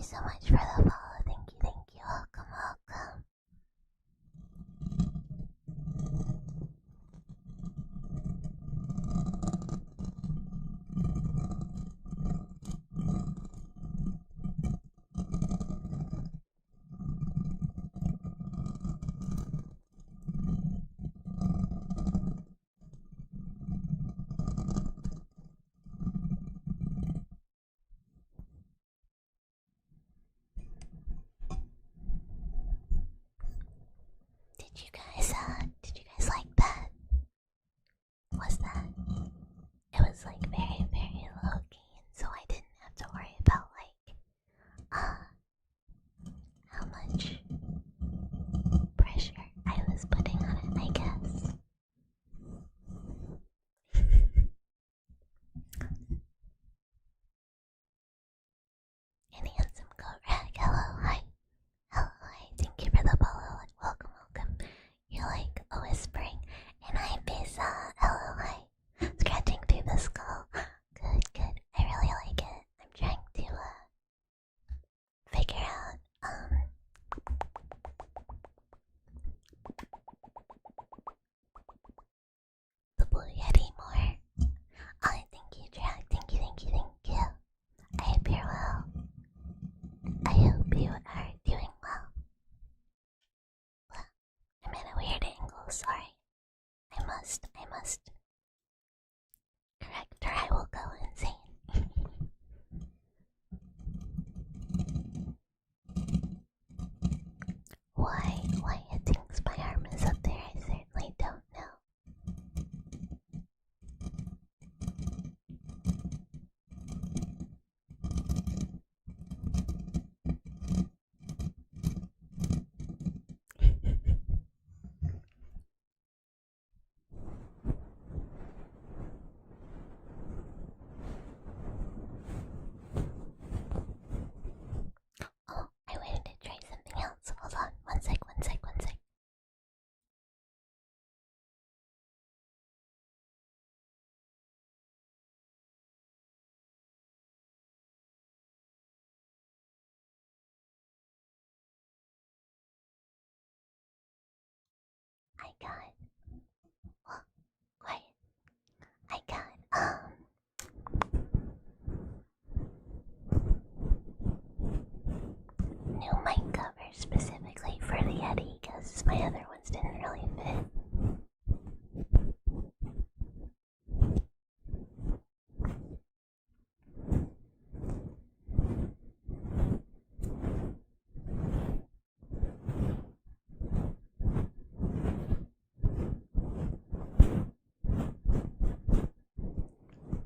so much for the follow. Thank you, thank you. Welcome, welcome. Did you guys like that? Was that? It was like very, very low key, and so I didn't have to worry about like, how much pressure I was putting on it, I guess. And handsome goat rag, hello, hi. Hello, hi, thank you for the follow, and welcome, welcome. You're like whispering, and hi, Pizza, hello, hi. Scratching through the skull. Good, good. I really like it. I'm trying to, figure out, the Blue Yeti more. Oh, thank you, Jack. Thank you, thank you, thank you. I hope you're well. I hope you are doing well. I'm at a weird angle, sorry. I must correct or I will go insane. Why it thinks my arm is up there, I certainly don't know. Oh, I wanted to try something else. Hold on, one sec. I got, well, quiet. I got, new mic covers specifically for the Yeti because my other ones didn't really fit.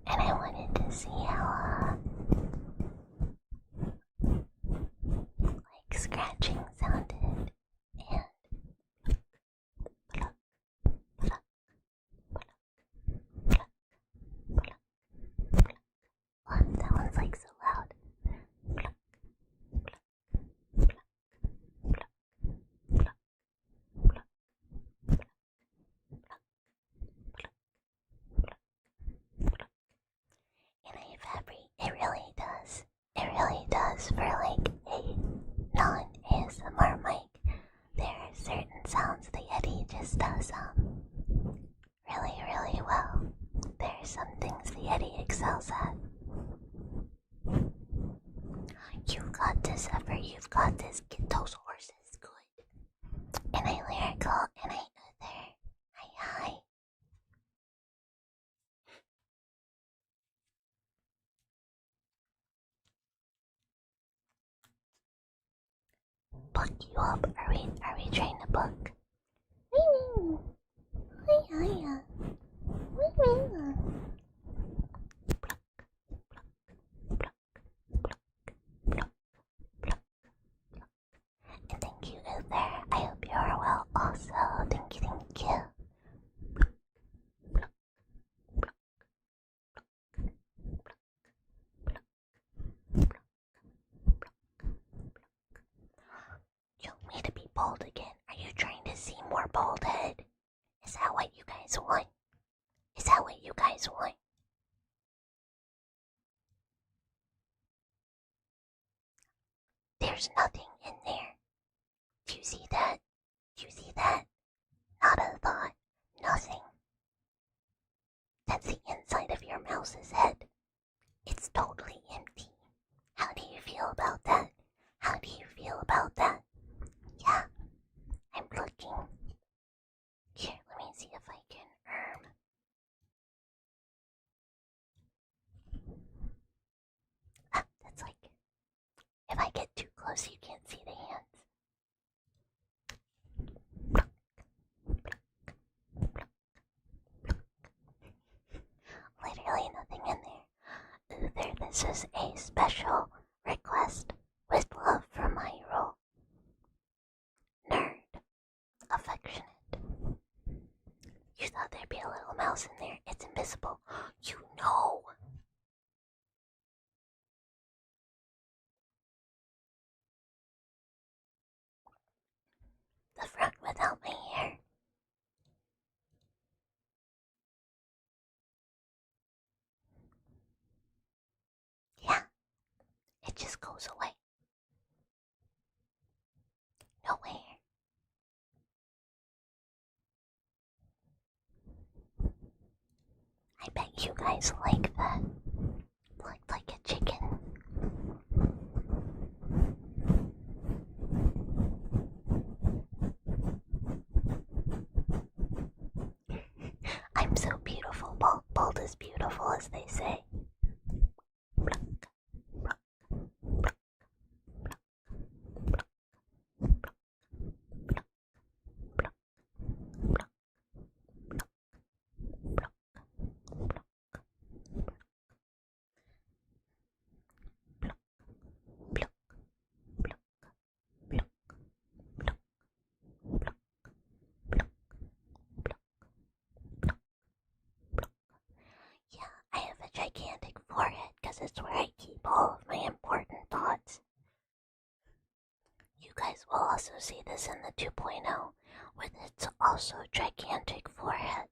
And I wanted to see how, like scratching sounded, and pluck, pluck, pluck, pluck, pluck, pluck. Wow, that one's like so loud. Pluck, pluck, pluck, pluck, pluck, pluck, pluck, pluck, pluck. And it really does for like a non-ASMR mic. There are certain sounds the Yeti just does really, really well. There are some things the Yeti excels at. You've got this, Ever. You've got this. Get those horses good. And I lyrical, and I other. Hi. Buck you up. Are we trying to book? Hi. And thank you, Uther. I hope you are well also. Thank you. You want me to be bald again? Are you trying to see more bald head? Is that what you guys want? There's nothing in there. Do you see that? Do you see that? Not a thought. Nothing. That's the inside of your mouse's head. It's totally empty. How do you feel about that? How do you feel about that? Yeah, I'm looking. Here, let me see if I can that's like, if I get too close, you can't see the hands. Literally nothing in there. This is a special request with love from my role. Nerd. Affectionate. You thought there'd be a little mouse in there. It's invisible. You know. The front without my hair. Yeah, it just goes away. No hair. I bet you guys like that. Like a chicken. I'm so beautiful. Bald is beautiful, as they say. Yeah, I have a gigantic forehead because it's where I keep all of my important thoughts. You guys will also see this in the 2.0 with its also gigantic forehead.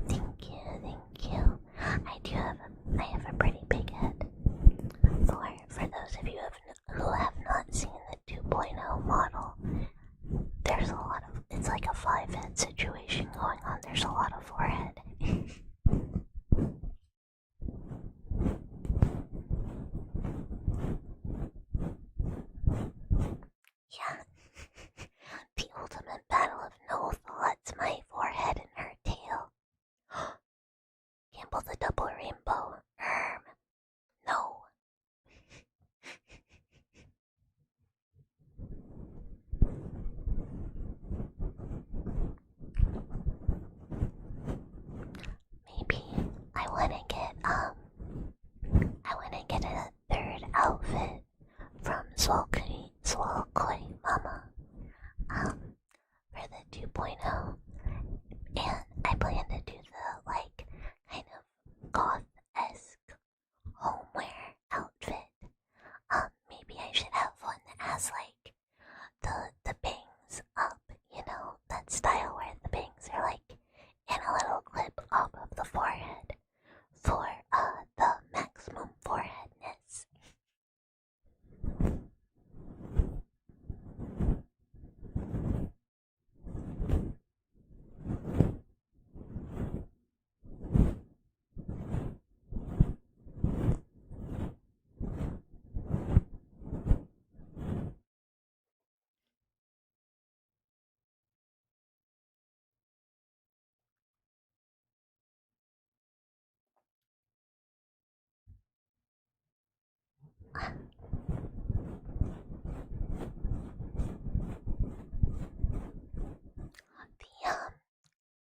Thank you. I have a pretty big head. For those of you who have not seen the 2.0 model, there's a lot of, it's like a 5-head situation going on. There's a lot of forehead. Yeah. The ultimate battle of no thoughts, my forehead and her tail. Gamble the double rainbow. No. Maybe I wanna get a third outfit from Swalkoi Mama for the 2.0, and I plan to do the like kind of goth-esque homeware outfit. Maybe I should have one that has like the bangs up, you know, that style where the bangs are like in a little clip off of the forehead for the maximum foreheadness.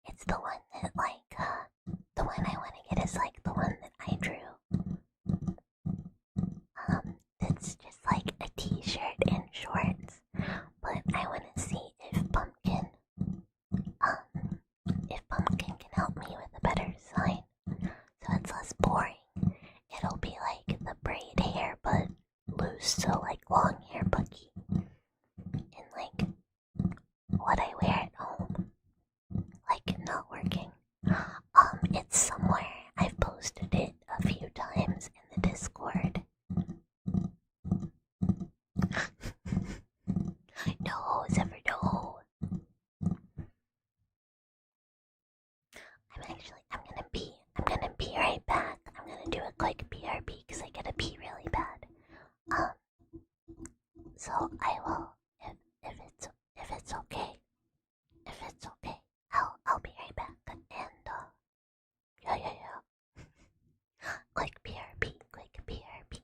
It's the one that the one I want to get is like the one that I drew. It's just like a t-shirt and shorts, but I want to see if Pumpkin can help me with a better design. I'm gonna be right back. I'm gonna do a quick BRB because I gotta pee really bad. Um, so I will, if it's okay, if it's okay, I'll be right back. And yeah. Quick BRB, quick BRB.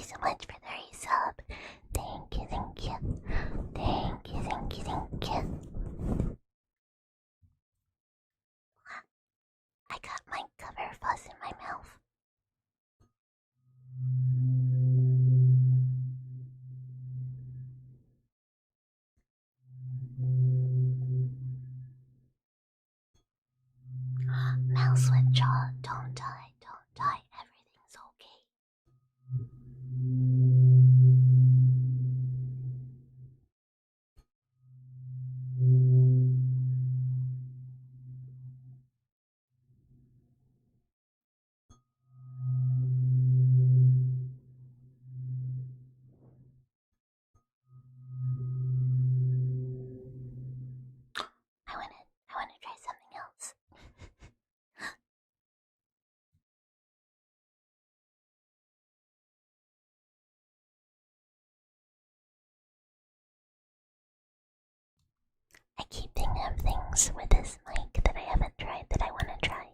you so much for the resub. Thank you, thank you. Thank you, thank you, thank you. I got my cover fuzz in my mouth. Mouse with jaw, don't die, don't die, everything's okay. I wanna try something else. I keep thinking of things with this mic that I haven't tried that I wanna try.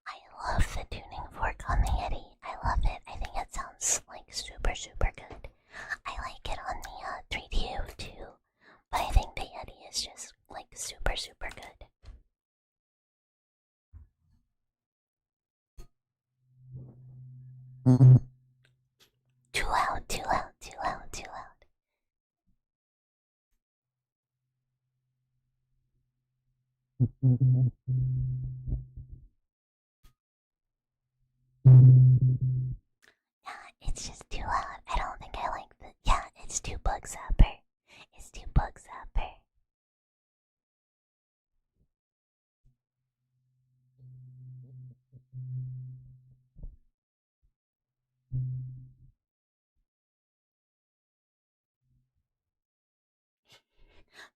I love the tuning fork on the Yeti. I love it. I think it sounds like super, super good. I like it on the 3DO too, but I think the Yeti is just like super, super good. Too loud, too loud, too loud, too loud. Yeah, it's just too loud. I don't think I like the. Yeah, it's too bug zapper. It's too bug zapper.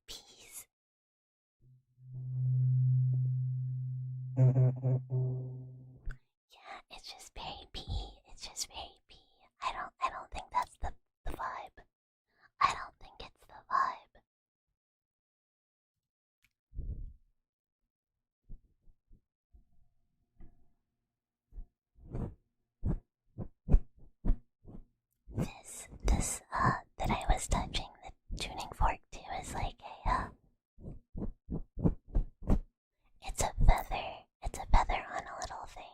Peace. Yeah, it's just very P. It's just very P. I don't think that's the vibe. I don't think it's the vibe. This that I was touching the tuning fork to is like a it's a feather. It's a feather on a little thing.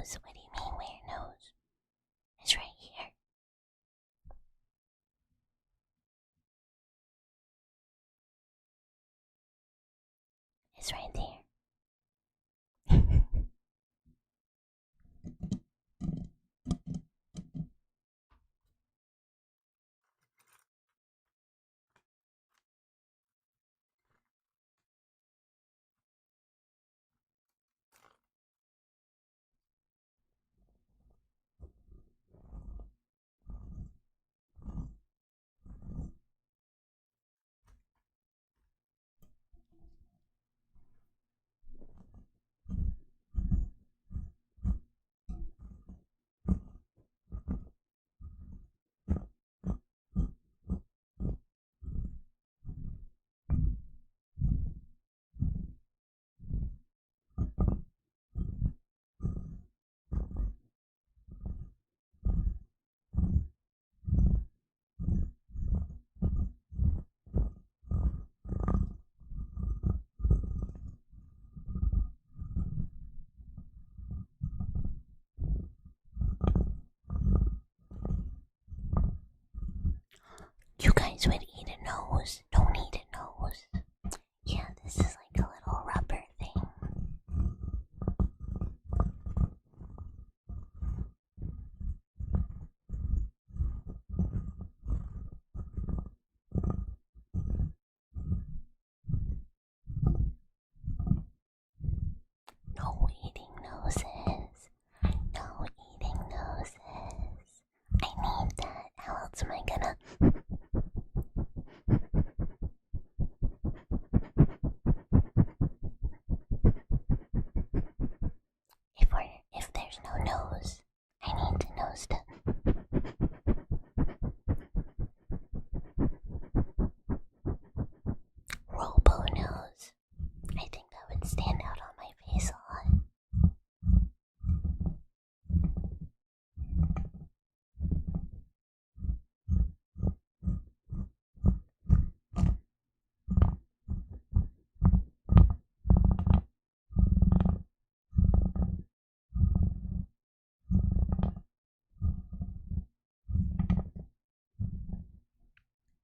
nose? What do you mean where nose? It's right here. It's right there. You guys would eat a nose. Don't eat a nose. Yeah, this is like a little rubber thing. No eating noses. No eating noses. I need that. How else am I gonna? If there's no nose, I need to nose stuff. Robo nose. I think that would stand out on my face a lot.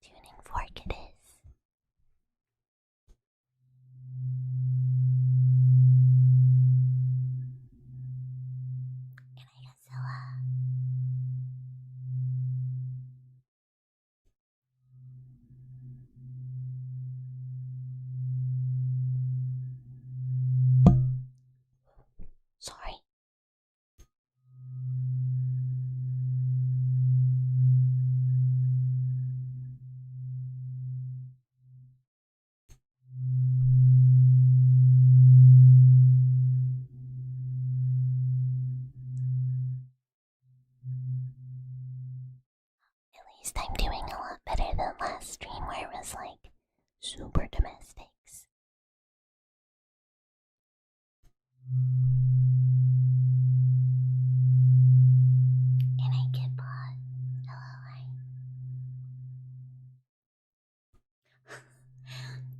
Tuning fork it is. Can I Godzilla? Sorry. At least I'm doing a lot better than last stream where it was like super domestics. And I get bought. Hello, hi.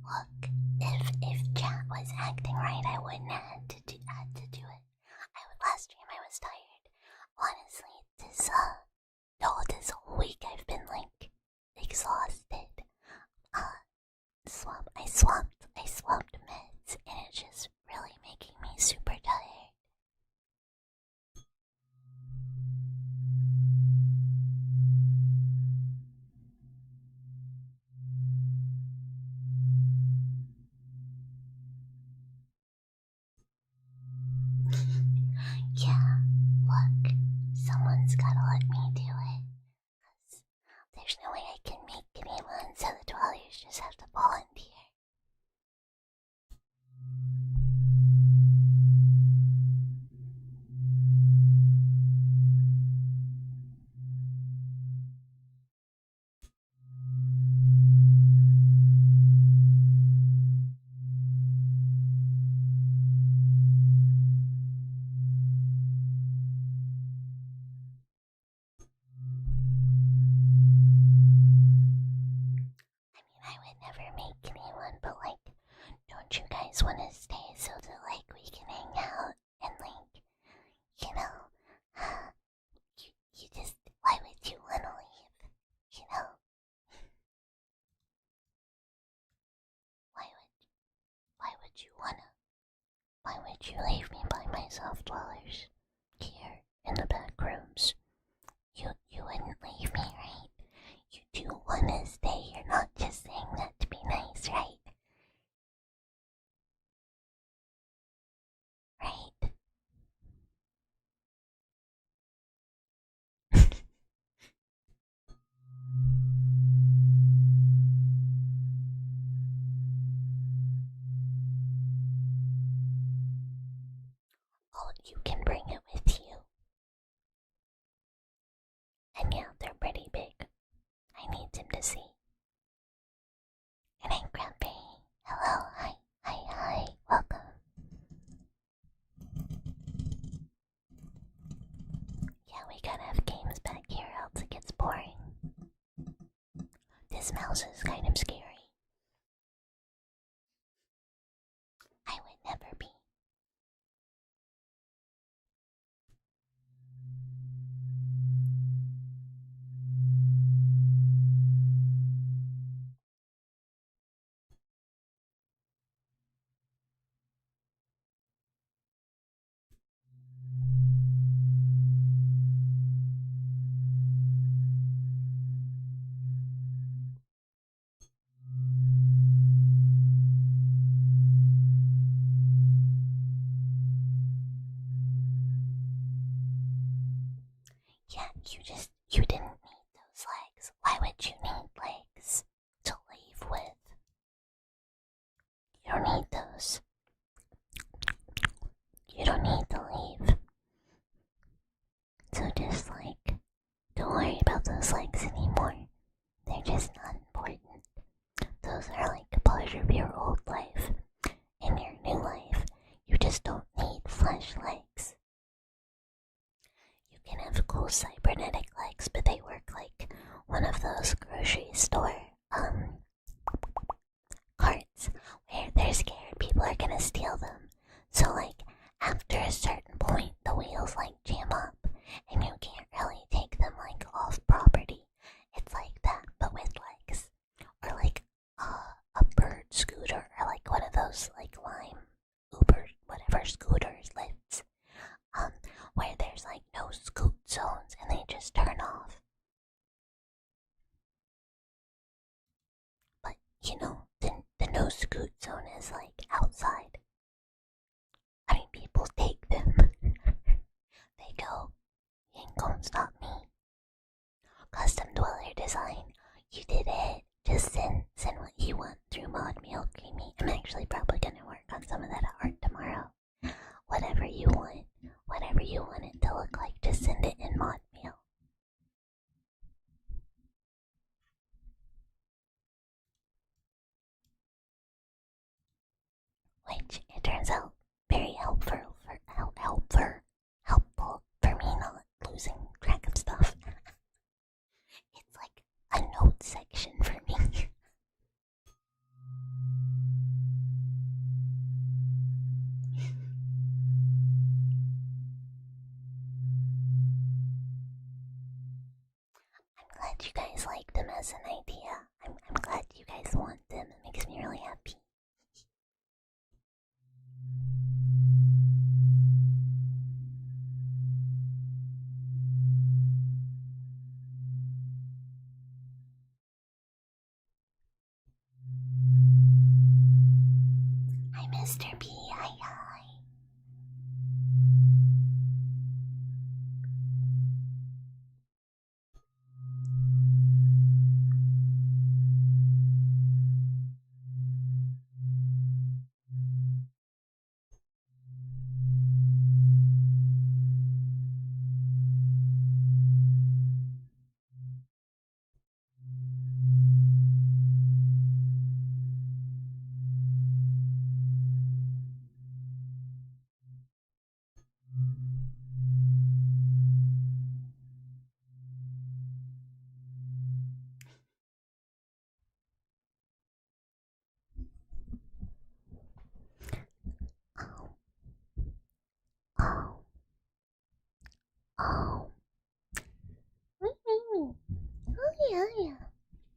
Look, if chat was acting right, I wouldn't have had to do it. Last stream I was tired. Honestly, this whole week I've been like exhausted. I swapped meds, and it's just really making me super tired. Yeah, look, someone's gotta let me do it. There's no way I can make anyone, so the dwellers just have to volunteer. I would never make anyone, but like, don't you guys want to stay so that like we can hang out and like, you know, you wanna? Why would you leave me by myself, dwellers? Here, in the back rooms. You wouldn't leave me, right? You do wanna stay, you're not just saying that to be nice, right? Right? Oh, you can bring it with you. And yeah, they're pretty big. I need them to see. And I'm grumpy. Hello, hi, welcome. Yeah, we gotta have games back here, else it gets boring. This mouse is kind of scary. I would never be. Yeah, you didn't need those legs. Why would you need legs to leave with? You don't need those. You don't need to leave. So just don't worry about those legs anymore. They're just not important. Those are like a part of your old life. In your new life, you just don't need flesh legs. You can have cool cybernetic legs, but they work like one of those grocery store carts where they're scared people are gonna steal them. So after a certain point the wheels jam up and you can't really take them off property. It's like that but with legs. Or a bird scooter or one of those Lime Uber whatever scooters lifts. Where there's no scoot zones and they just turn off. But the no scoot zone is outside. I mean, people take them. They go, you ain't gonna stop me. Custom dweller design, you did it. Just send what you want through mod mail, Creamy. I'm actually probably gonna work on some of that art tomorrow. Whatever you want it to look like, just send it in mod mail. Which it turns out very helpful for me not losing track of stuff. It's like a note section for me. I'm glad you guys like them as an idea. I'm glad you guys want them. It makes me really happy. Hi, Mr. B. Hi. Oh. Oh. Oh yeah.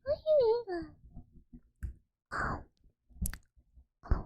Oh. Oh.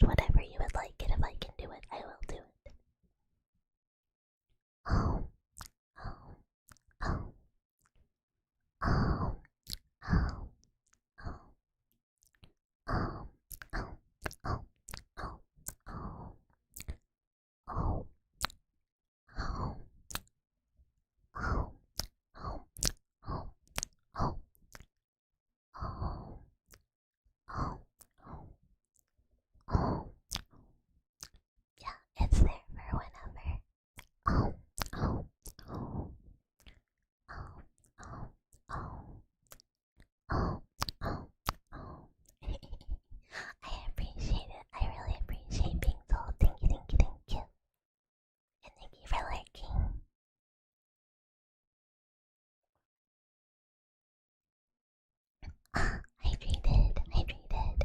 just whatever you would like, and if I can do it, I will do it. Oh, oh, oh, oh, oh, oh, oh, oh, oh, oh, oh, oh, oh, oh, oh, oh, oh, oh, oh, oh. Yeah, it's there for whenever. Oh, oh, oh, oh, oh, oh, oh, oh, oh. I appreciate it. I really appreciate being told. Thank you, thank you, thank you. And thank you for lurking. Hydrated, hydrated.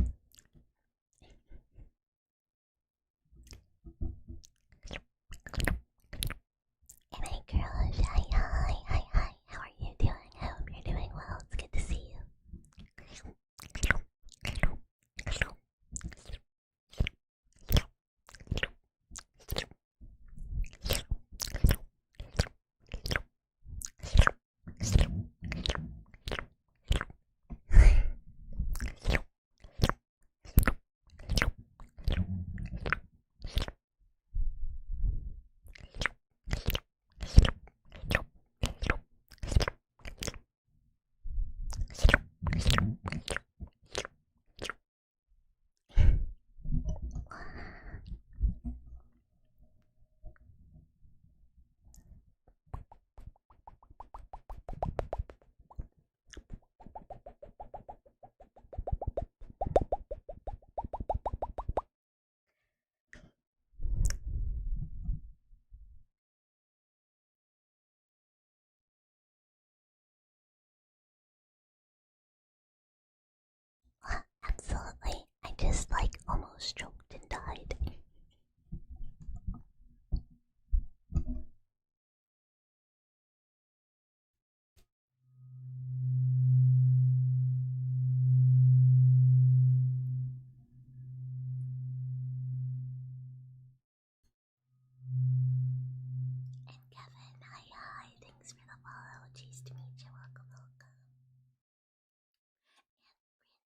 And hi, girls. Hi, hi, hi, hi. How are you doing? I hope you're doing well. It's good to see you. Absolutely. I just almost choked and died. And Kevin, hi hi, thanks for the follow. Cheese to meet you, welcome, welcome. And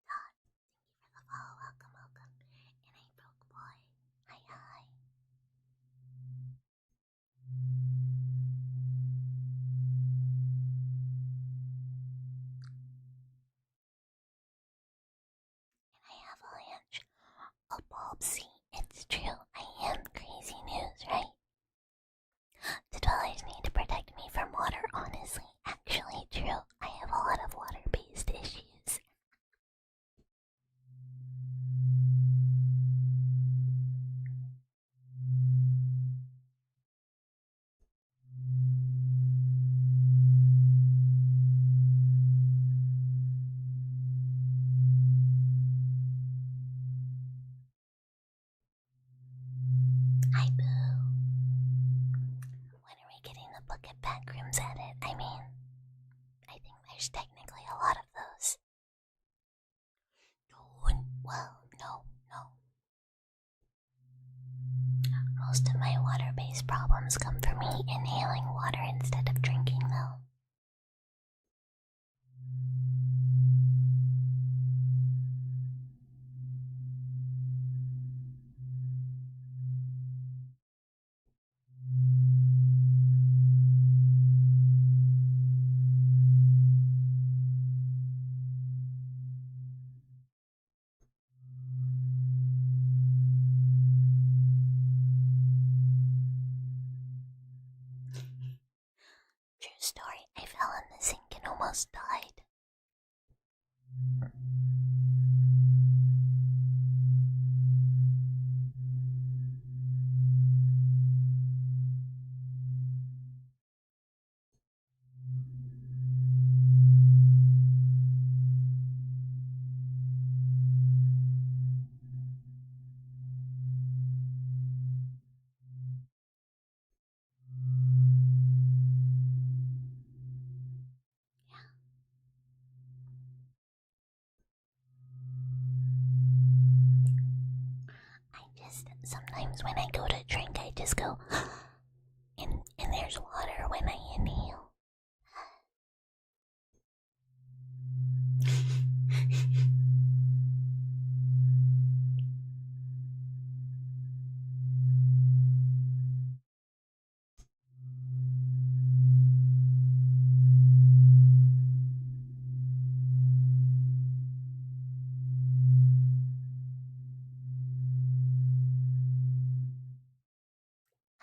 Brian thank you for the follow, welcome, welcome. And I broke boy, hi hi. And I have a lunch. A bulb, see, it's true. I am crazy news, right? The dollars need to protect me from water, honestly. Actually, true. I have a lot of water-based issues. Hi, Boo. When are we getting the bucket pack rooms added? I mean, I think there's technically a lot of those. Well, no, no. Most of my water-based problems come from me inhaling water instead of drinking, though. True story, I fell in the sink and almost died. honest, sometimes when I go to drink, I just go, and there's water when I inhale.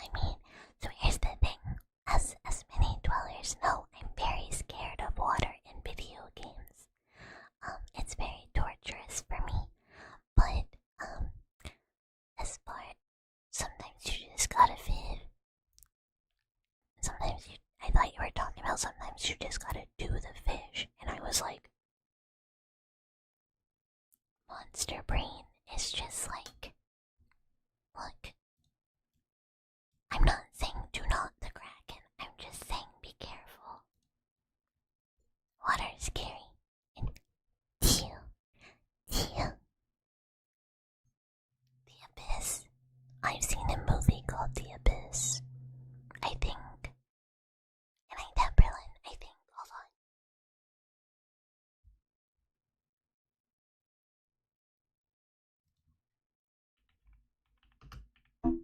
I mean, so here's the thing. As many dwellers know, I'm very scared of water in video games. It's very torturous for me. But, as far sometimes you just gotta fit. I thought you were talking about sometimes you just gotta do the fish. And I was like, monster brain is just like, look, I'm not saying do not the Kraken, I'm just saying be careful. Water is scary. And teal. The Abyss. I've seen a movie called The Abyss. I think. And I tap Berlin, I think. Hold on.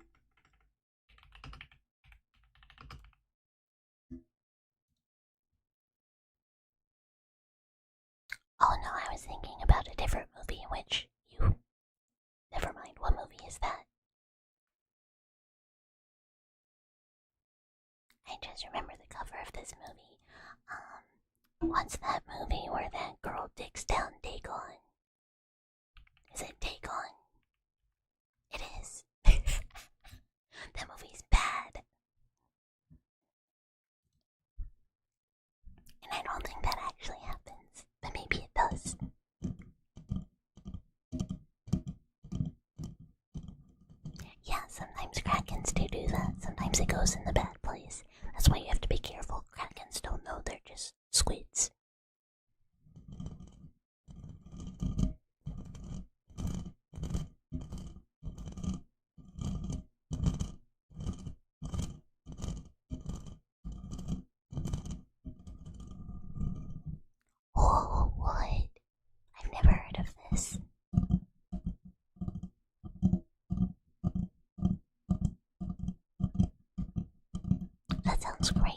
Oh no, I was thinking about a different movie in which you. Never mind, what movie is that? I just remember the cover of this movie. What's that movie where that girl digs down Dagon? Is it Dagon? It is. That movie's bad. And I don't think that actually happens, but maybe it does. Yeah, sometimes Krakens do that. Sometimes it goes in the bad place. That's why you have to be careful. Krakens don't know they're just squids. Oh, what? I've never heard of this. That sounds crazy.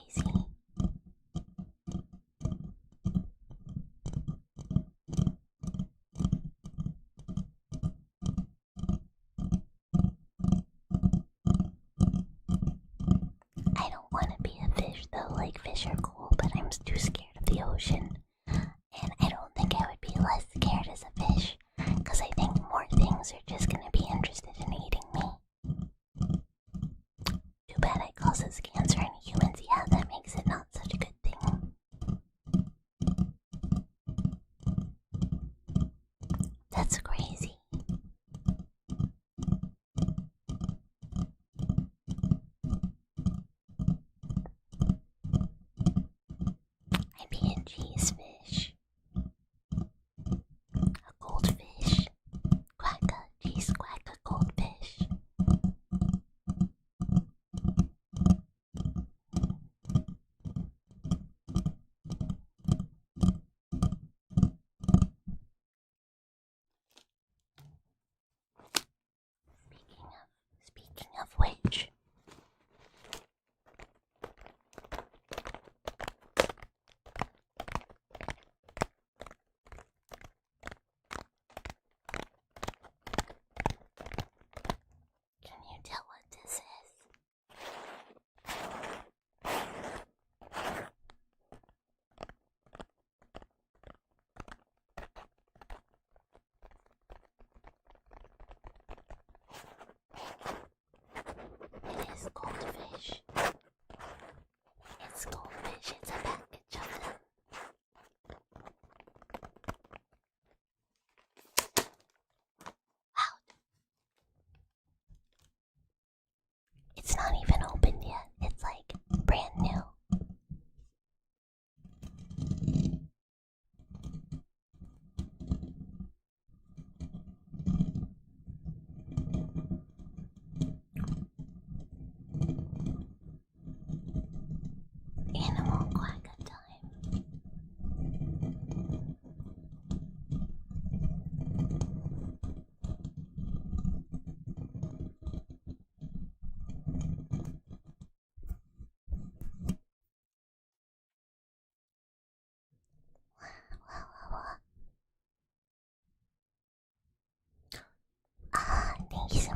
I don't want to be a fish though, like fish are cool, but I'm too scared of the ocean. And I don't think I would be less scared as a fish, because I think more things are just gonna be interested in eating me. Too bad it causes cancer in humans. Yeah, that makes it not such a good thing. That's crazy. I'd be a cheese fish. A goldfish. Quacka, cheese quacka, goldfish.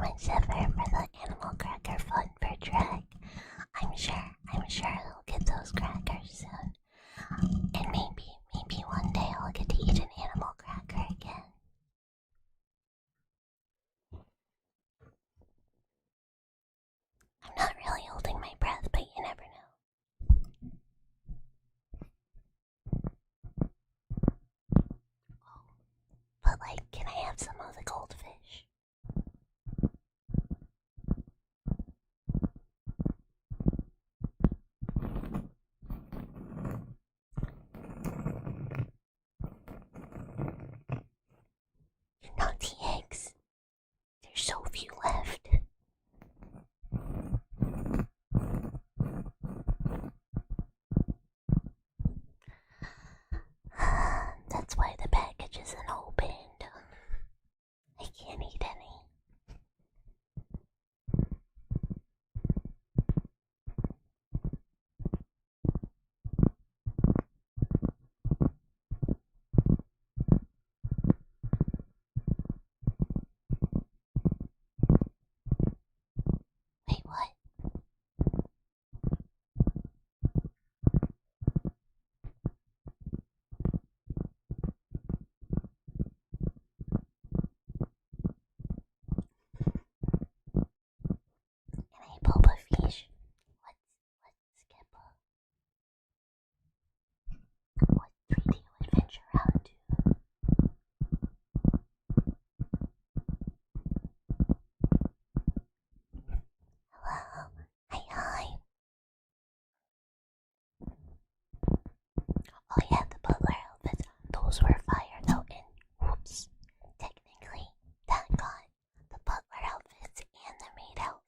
much effort for the animal cracker fund for Drag. I'm sure he'll get those crackers soon. And maybe one day I'll get to eat an animal cracker again. I'm not really holding my breath, but you never know. But like, can I have some of the goldfish? You naughty eggs. There's so few left. That's why the package isn't opened. I can't eat any. Wait, what? Can I pop a fish? What's Skipper? What 3D adventure round do? Hello? Hi. Oh yeah, the butler outfits. Those were fire though, and whoops. Technically, that got the butler outfits and the maid outfit.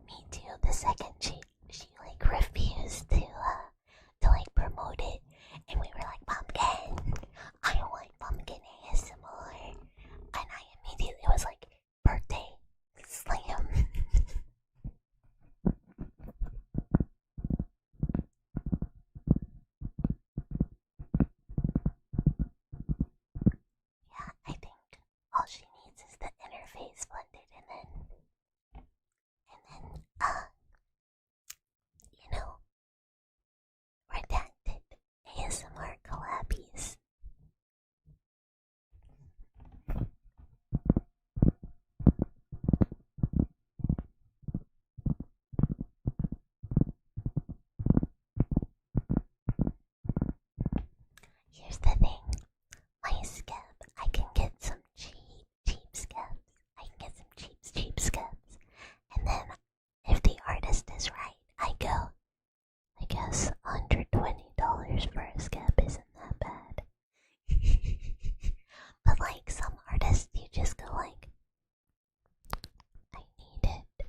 Me too. The second she like refused to like promote it, and we were like, Pumpkin, I want Pumpkin ASMR, and I immediately was like, birthday slam. Yeah, I think all she needs is the interface funded, and then you know, redacted ASMR collabs. Here's the thing, my scab, I can get some cheap scabs. I can get some cheap scabs. And then, if the artist is right, I go, I guess $120 for a scab isn't that bad. But like some artists, you just go like, I need it.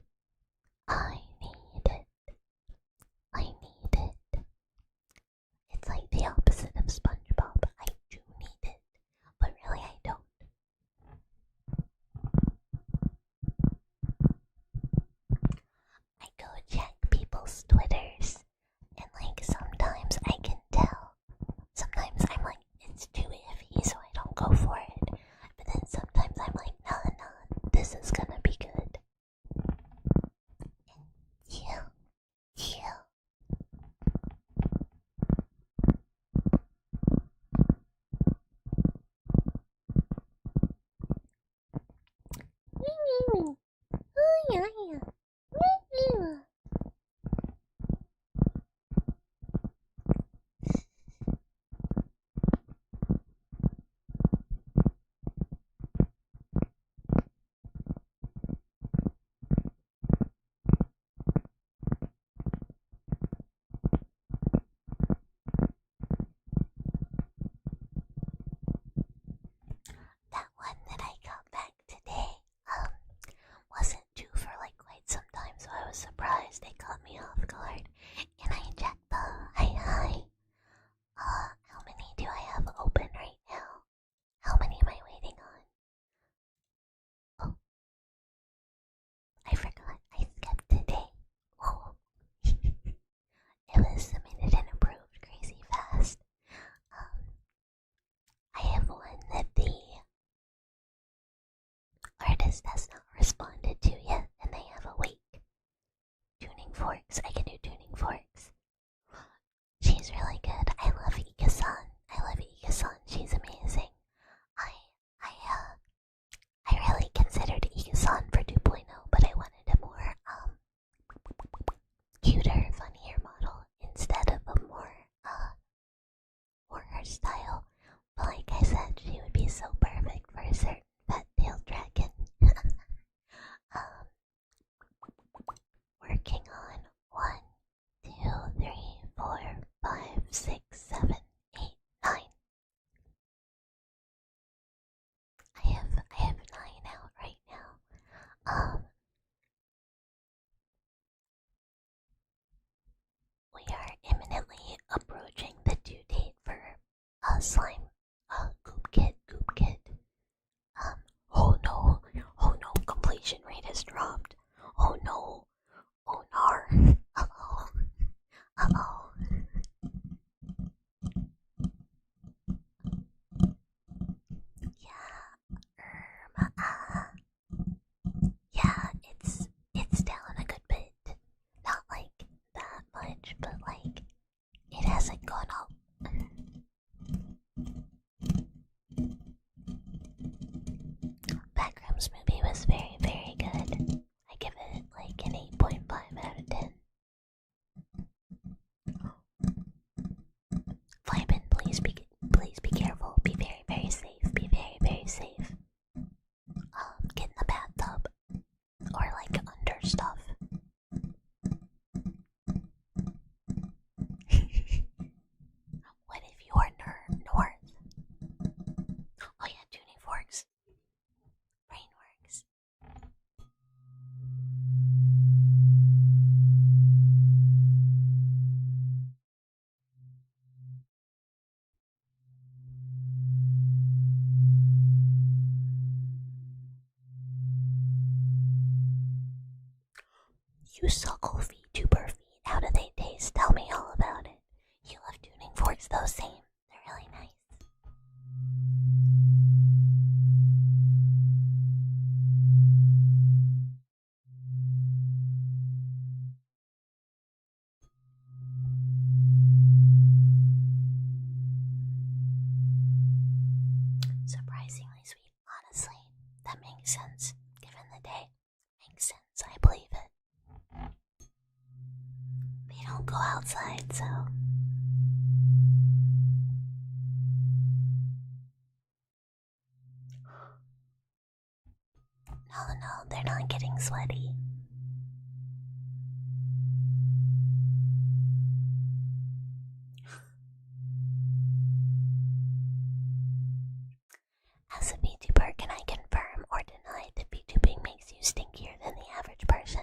I need it. I need it. It's like the opposite of SpongeBob. I do need it, but really I don't. I go check people's Twitters, and like sometimes I can tell. Sometimes I'm like, it's too iffy, so I don't go for it. But then sometimes I'm like, nah, this is gonna be good. And chill. Oh yeah. That one that I got back today wasn't due for like quite it was submitted and approved crazy fast. I have one that the artist has not responded to yet, and they have a week. Tuning forks. I can do tuning forks. She's really good. I love Ika-san. She's amazing. I really considered Ika-san for 2.0, but I wanted a more cuter, funnier model instead of a more her style. But like I said, she would be so perfect for a certain fat-tailed dragon. Working on 1, 2, 3, 4, 5, 6, 7, 8, 9. I have 9 out right now. We are imminently approaching the due date for slime goop kit. Oh no, completion rate has dropped. Oh no, oh nar. Uh-oh. Yeah, it's down a good bit. Not like that much, but like it hasn't gone up. Backrooms movie was very, very good. I give it like an 8.5 out of 10. Flyman, please be careful. Be very, very safe. Be very, very safe. Get in the bathtub or like under stuff. What if you are north? Oh yeah, tuning forks. Brainworks. You suckle VTuber feet. How do they taste? Tell me all about it. You love tuning forks, those same. They're really nice. Surprisingly sweet. Honestly, that makes sense. Given the day. Makes sense. I believe it. They don't go outside, so. No, they're not getting sweaty. As a VTuber, can I confirm or deny that VTubing makes you stinkier than the average person?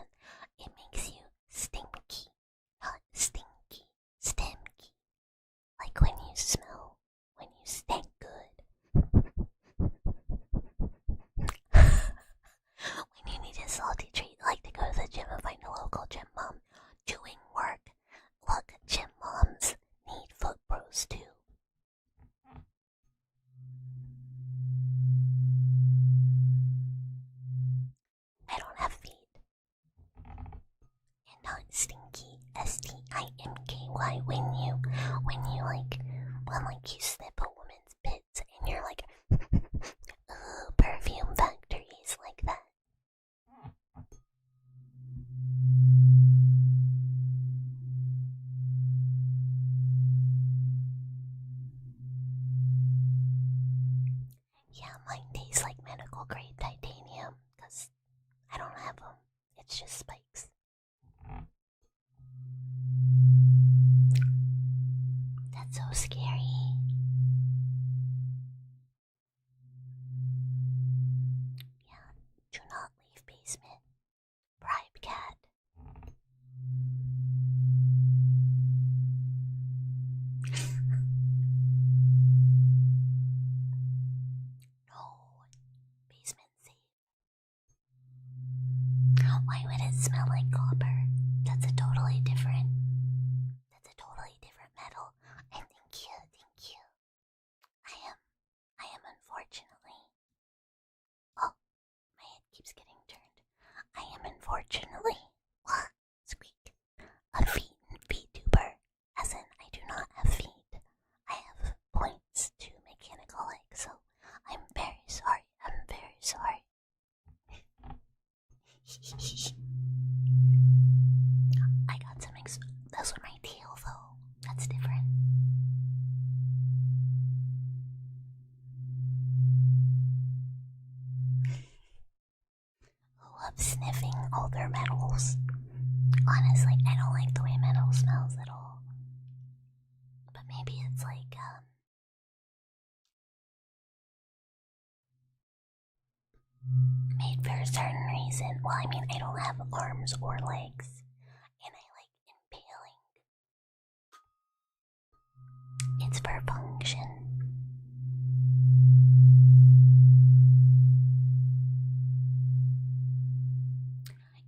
It makes you stinky, not stinky, stinky. Like when you smell, when you stink good. When you need a salty treat, like to go to the gym and find a local gym mom doing work. Look, gym moms need foot bros too. I don't have feet. And not stinky. STINKY. When you like you snip a woman's bits and you're like, ooh, perfume factories like that. Yeah, mine tastes like medical grade titanium because I don't have them. It's just spikes. That's so scary. Yeah, do not leave basement. Bribe cat. No, basement safe. Why would it smell like copper? That's a totally different is getting turned. I am unfortunately, squeak, a VTuber, as in I do not have feet. I have points to mechanical legs, so I'm very sorry. I'm very sorry. I got some those were my tail though. That's different. Love sniffing all their metals. Honestly, I don't like the way metal smells at all. But maybe it's like, made for a certain reason. Well, I mean, I don't have arms or legs, and I like impaling. It's for function.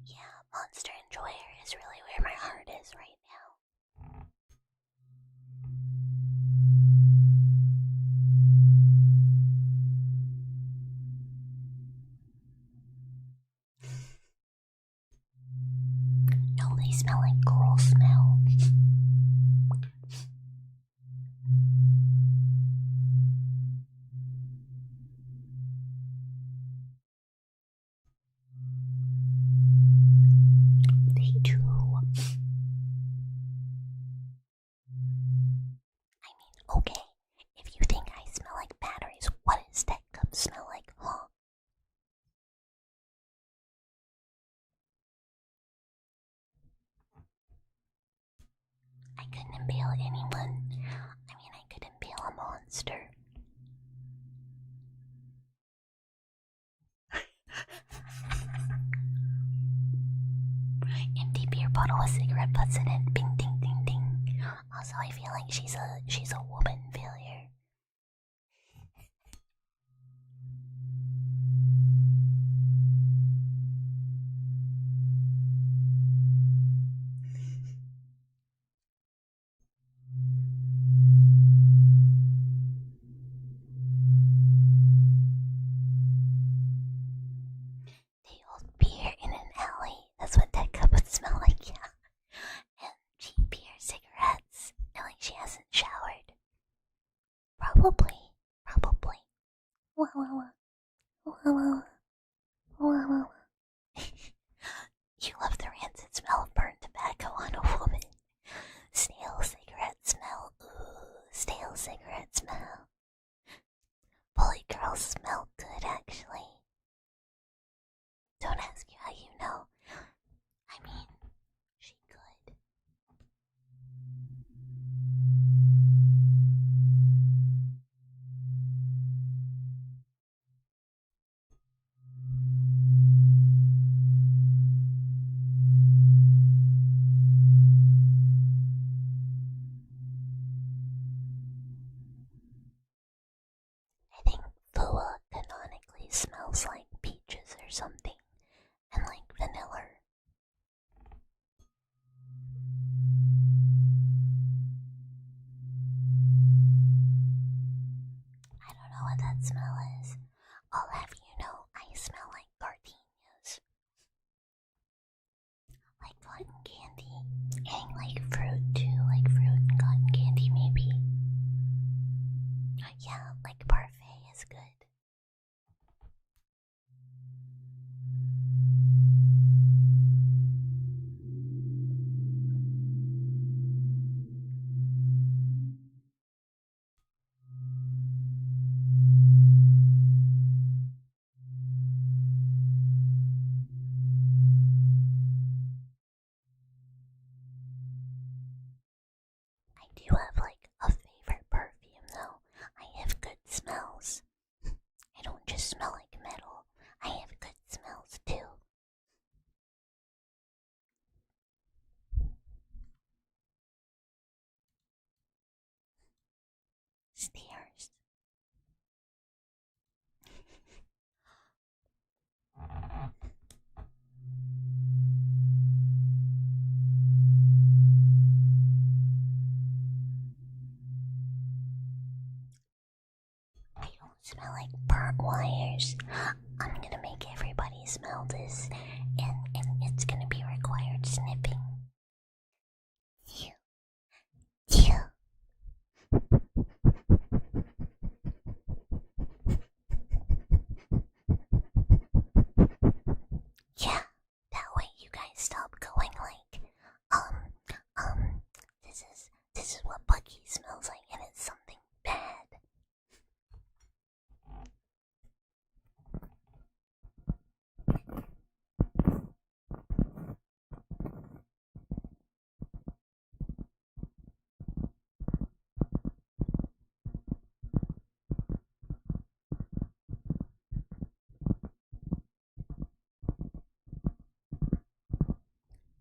Yeah, Monster Enjoyer is really where my heart is right now. No, they smell like girl smell. They do. I mean, okay, if you think I smell like batteries, what does that cup smell like, huh? I couldn't impale anyone. I mean, I could impale a monster. Empty beer bottle, a cigarette butts in it. Bing, ding, ding, ding. Also, I feel like she's a woman failure. They hold beer in an alley. That's what that cup would smell like, yeah. And cheap beer, cigarettes, and like she hasn't showered. Probably. Wah, wah, wah. Wah, wah, wah. Wah, wah, wah. You love the rancid smell of burnt tobacco on a woman. Stale cigarette smell. Ooh, stale cigarette smell. Bully girls smell good, actually. Don't ask you how you know. I mean, she could. I think Fua canonically smells like peaches or something, and like vanilla. I don't know what that smell is. I'll have you know, I smell like gardenias. Like cotton candy. And like fruit too, like fruit and cotton candy maybe. Yeah, like parfait is good. I do have like a favorite perfume though. I have good smells. I don't just smell like metal. I have good smells too. Stairs. I don't smell like burnt wires. I'm gonna make everybody smell this, and it's gonna be required sniffing. Phew. Phew. Yeah, that way you guys stop going like, this is what Bucky smells like, and it's something bad.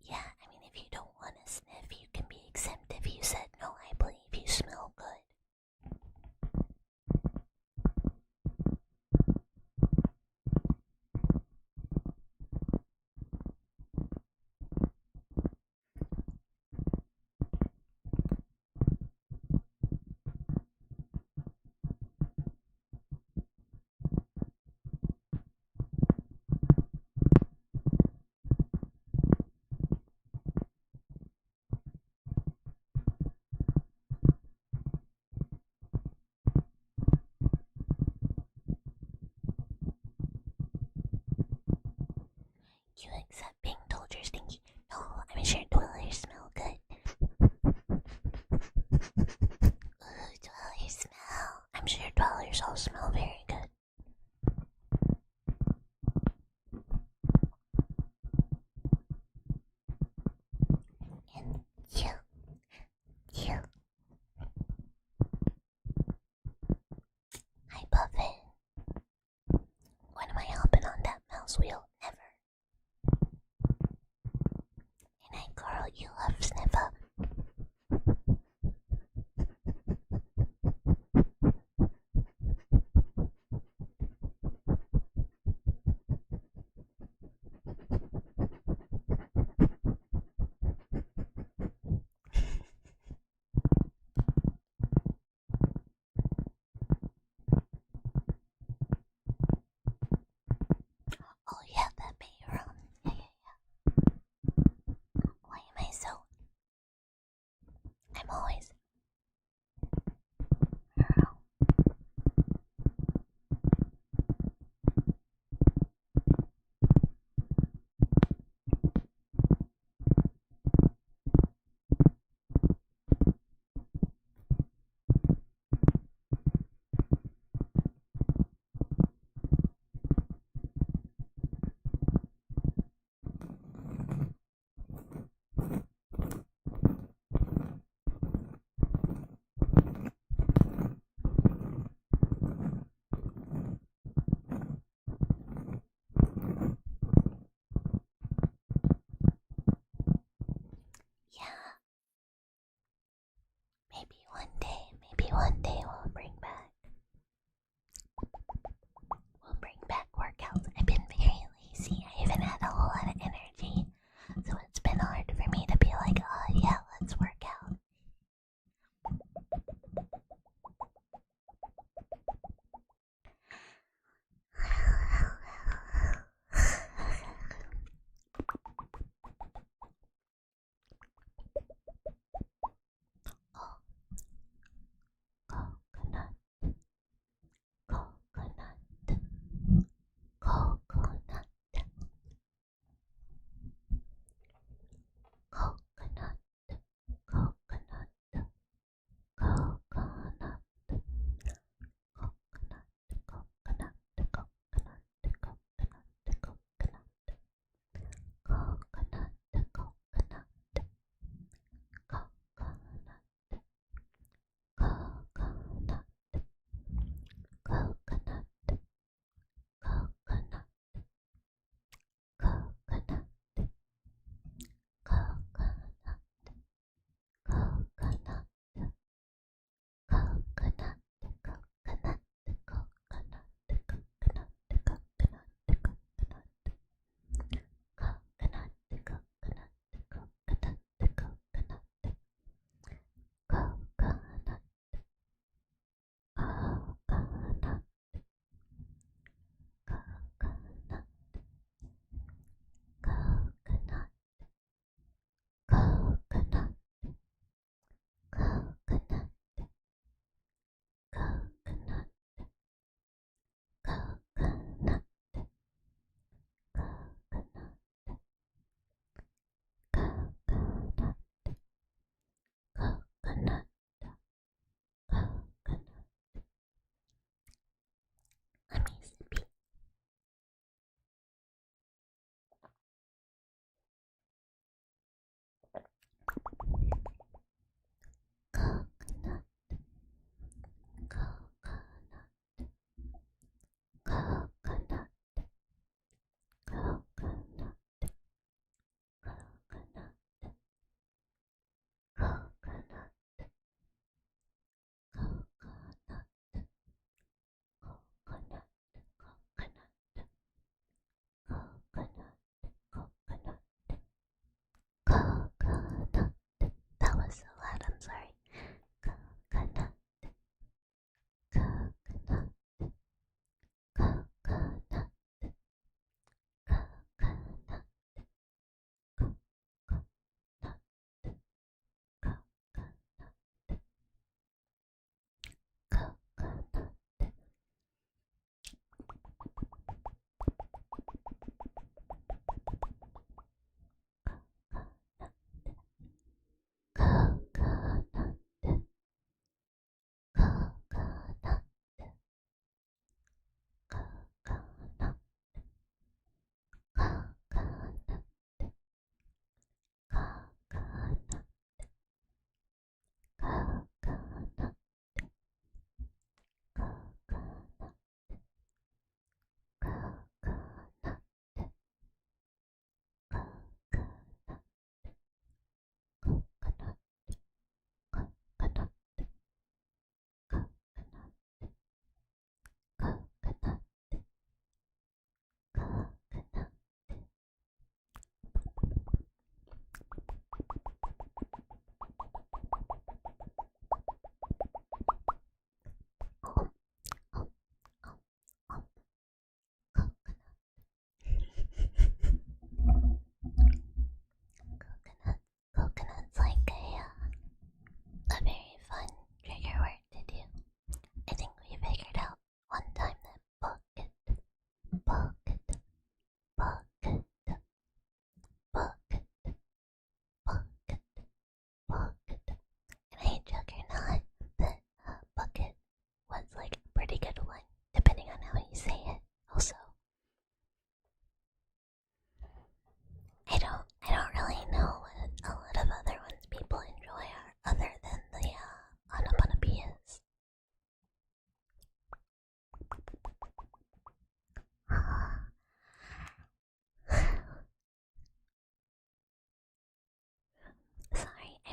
Yeah, I mean, if you don't want to sniff, you can be exempt if you said no. I believe you smell good. You accept being told you're stinky? No, I'm sure dwellers smell good. Ooh, dwellers smell. I'm sure dwellers all smell very good. And you. Hi, Buffett. When am I hopping on that mouse wheel? Never. And I, Carl, you love sniff up.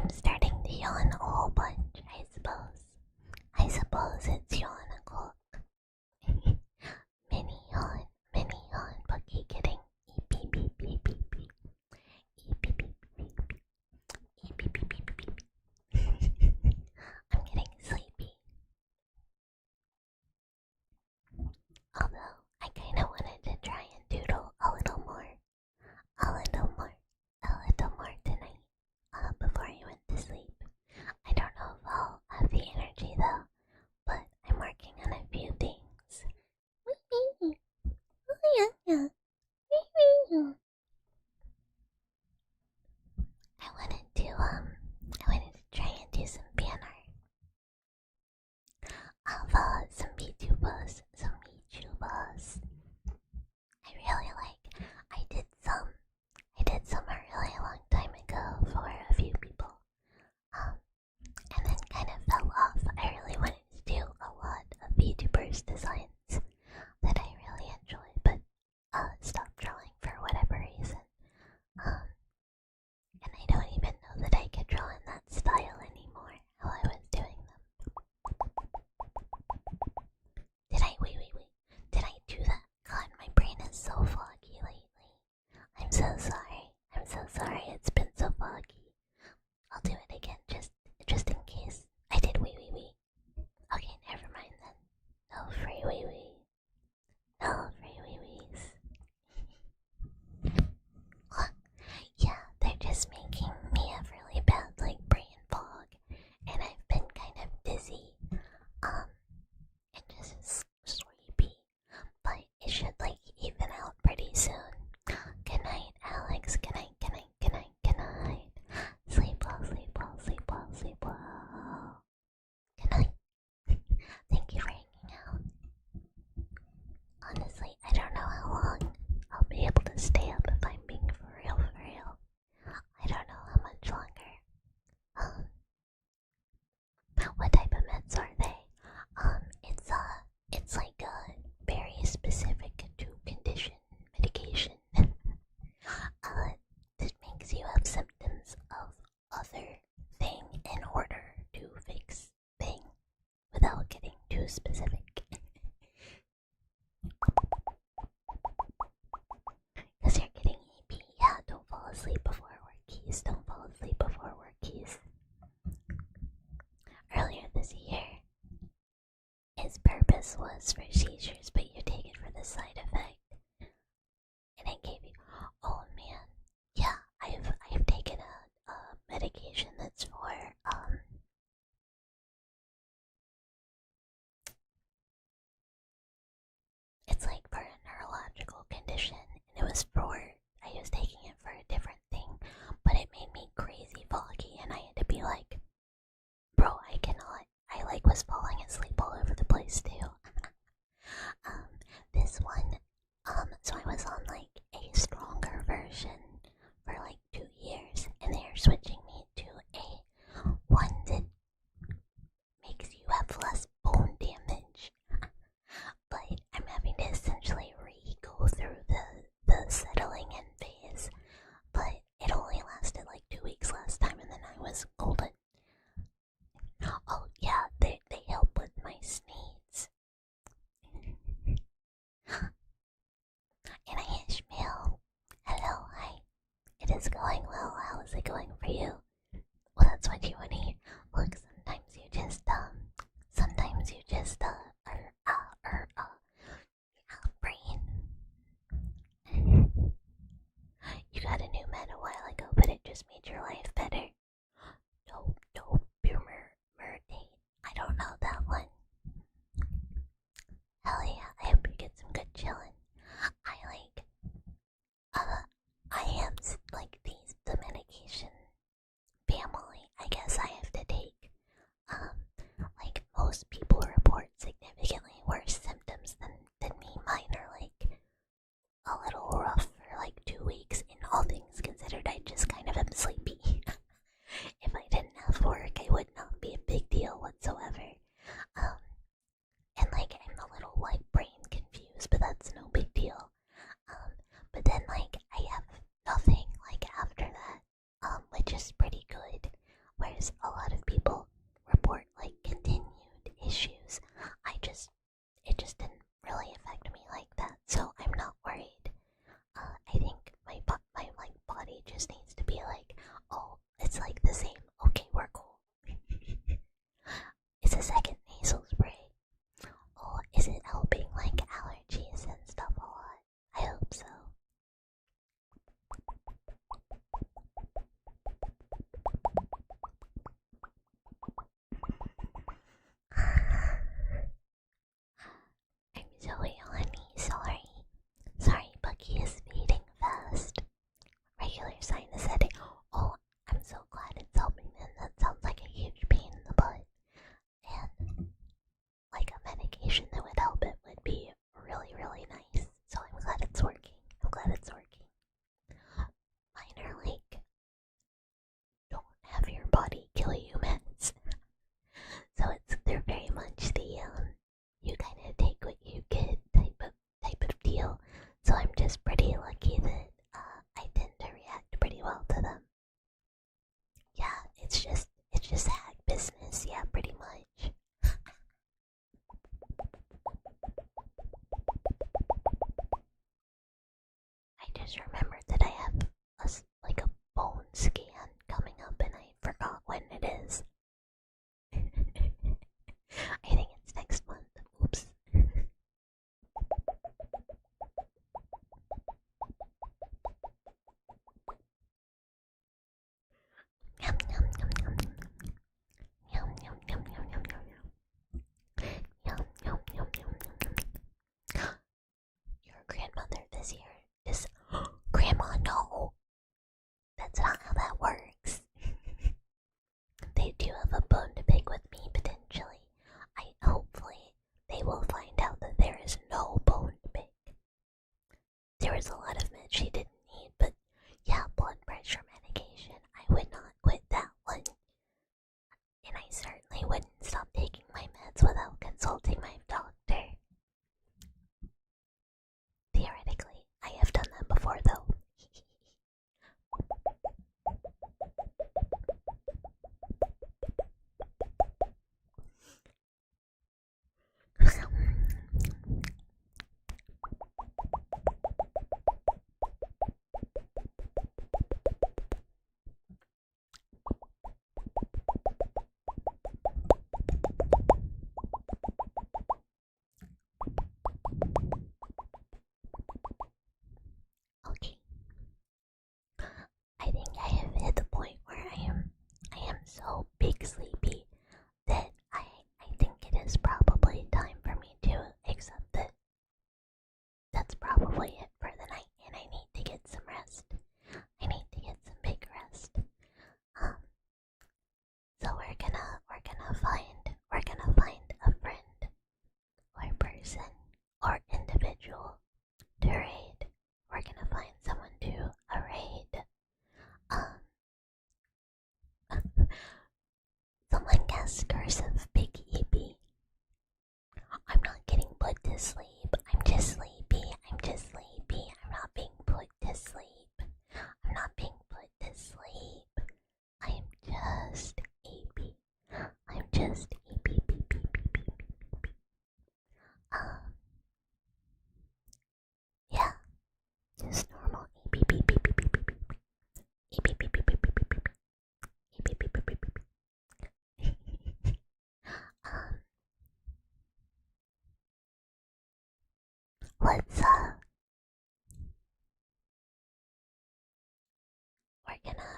I'm starting to yawn a whole bunch, I suppose. I suppose it's yawn o'clock. Mini yawn, but keep getting beep beep beep beep beep. Beep beep beep beep beep. Beep beep beep beep beep. I'm getting sleepy. Although I kinda wanted to try and doodle a little more tonight, before I went to sleep. I don't know if I'll have the energy though, but I'm working on a few things. I wanted to try and do some fan art of some VTubers, I really like. I did some a really long time ago for a few people. And then kind of fell off. I really wanted to do a lot of VTubers designs that I really enjoy, but stopped drawing for whatever reason. And I don't even know that I could draw in that style anymore, how I was doing them. Wait. Did I do that? God, my brain is so foggy lately. I'm so sorry, it's been so foggy. I'll do it again, just in case. I did wee. Okay, never mind then. No free wee. No free wee-wees. Yeah, they're just making me have really bad, like, brain fog. And I've been kind of dizzy. And just sleepy. But it should, like, even out pretty soon. Good night, Alex. Good night. Sleep well. Good night. Thank you for hanging out. Honestly, I don't know how long I'll be able to stay up if I'm being for real. I don't know how much longer. What type of meds are they? It's like a very specific to condition medication. That makes you have symptoms of other thing in order to fix thing without getting too specific. Because you're getting EP. Yeah, don't fall asleep before work keys. Earlier this year, its purpose was for seizures, but you take it for the side effect. And it gave you, oh man, yeah, I've taken a medication that's for, it's like for a neurological condition, and I was taking it for a different thing, but it made me crazy foggy, and I had to be like, bro, I cannot. I like was falling asleep all over the place too. This one, so I was on like a stronger version for like 2 years, and they're switching me to a one that makes you have less bone damage. But I'm having to essentially go through the settling in phase. But it only lasted like 2 weeks last time, and then I was golden. Oh yeah, they help with my sneeze. And Ishmael, hello, hi. It is going well. How is it going for you? Well, that's what you want to hear. Look, sometimes you just brain. You got a new med a while ago, but it just made your life better. Dope, boomer, date. I don't know that one. Hell yeah, I hope you get some good chillin'. I am like the medication family. I guess I have to take, like most people report significant scan coming up and I forgot when it is. I think it's next month. Oops. Yum yum yum yum. Yum yum yum yum yum yum yum. Yum yum yum yum yum yum. Your grandmother this year is Grandma, no. That's not how that works. They do have a bone to pick with me potentially. Hopefully they will find out that there is no bone to pick. There was a lot of meds she didn't need, but yeah, blood pressure medication. I would not quit that one. And I certainly wouldn't stop taking my meds without consulting my doctor. Theoretically, I have done that before though. Okay. I think I have hit the point where I am so big sleepy that I think it is probably time for me to accept that that's probably it for the night and I need to get some rest. I need to get some big rest. So we're gonna find a friend or person or individual to raid. We're gonna find someone to raid. Someone cast Cursive Big EP. I'm not getting put to sleep. I'm just sleepy. I'm just sleepy. I'm not being put to sleep. I'm not being put to sleep. I'm just EP. I'm just EP. Yeah. Just normal let's we're gonna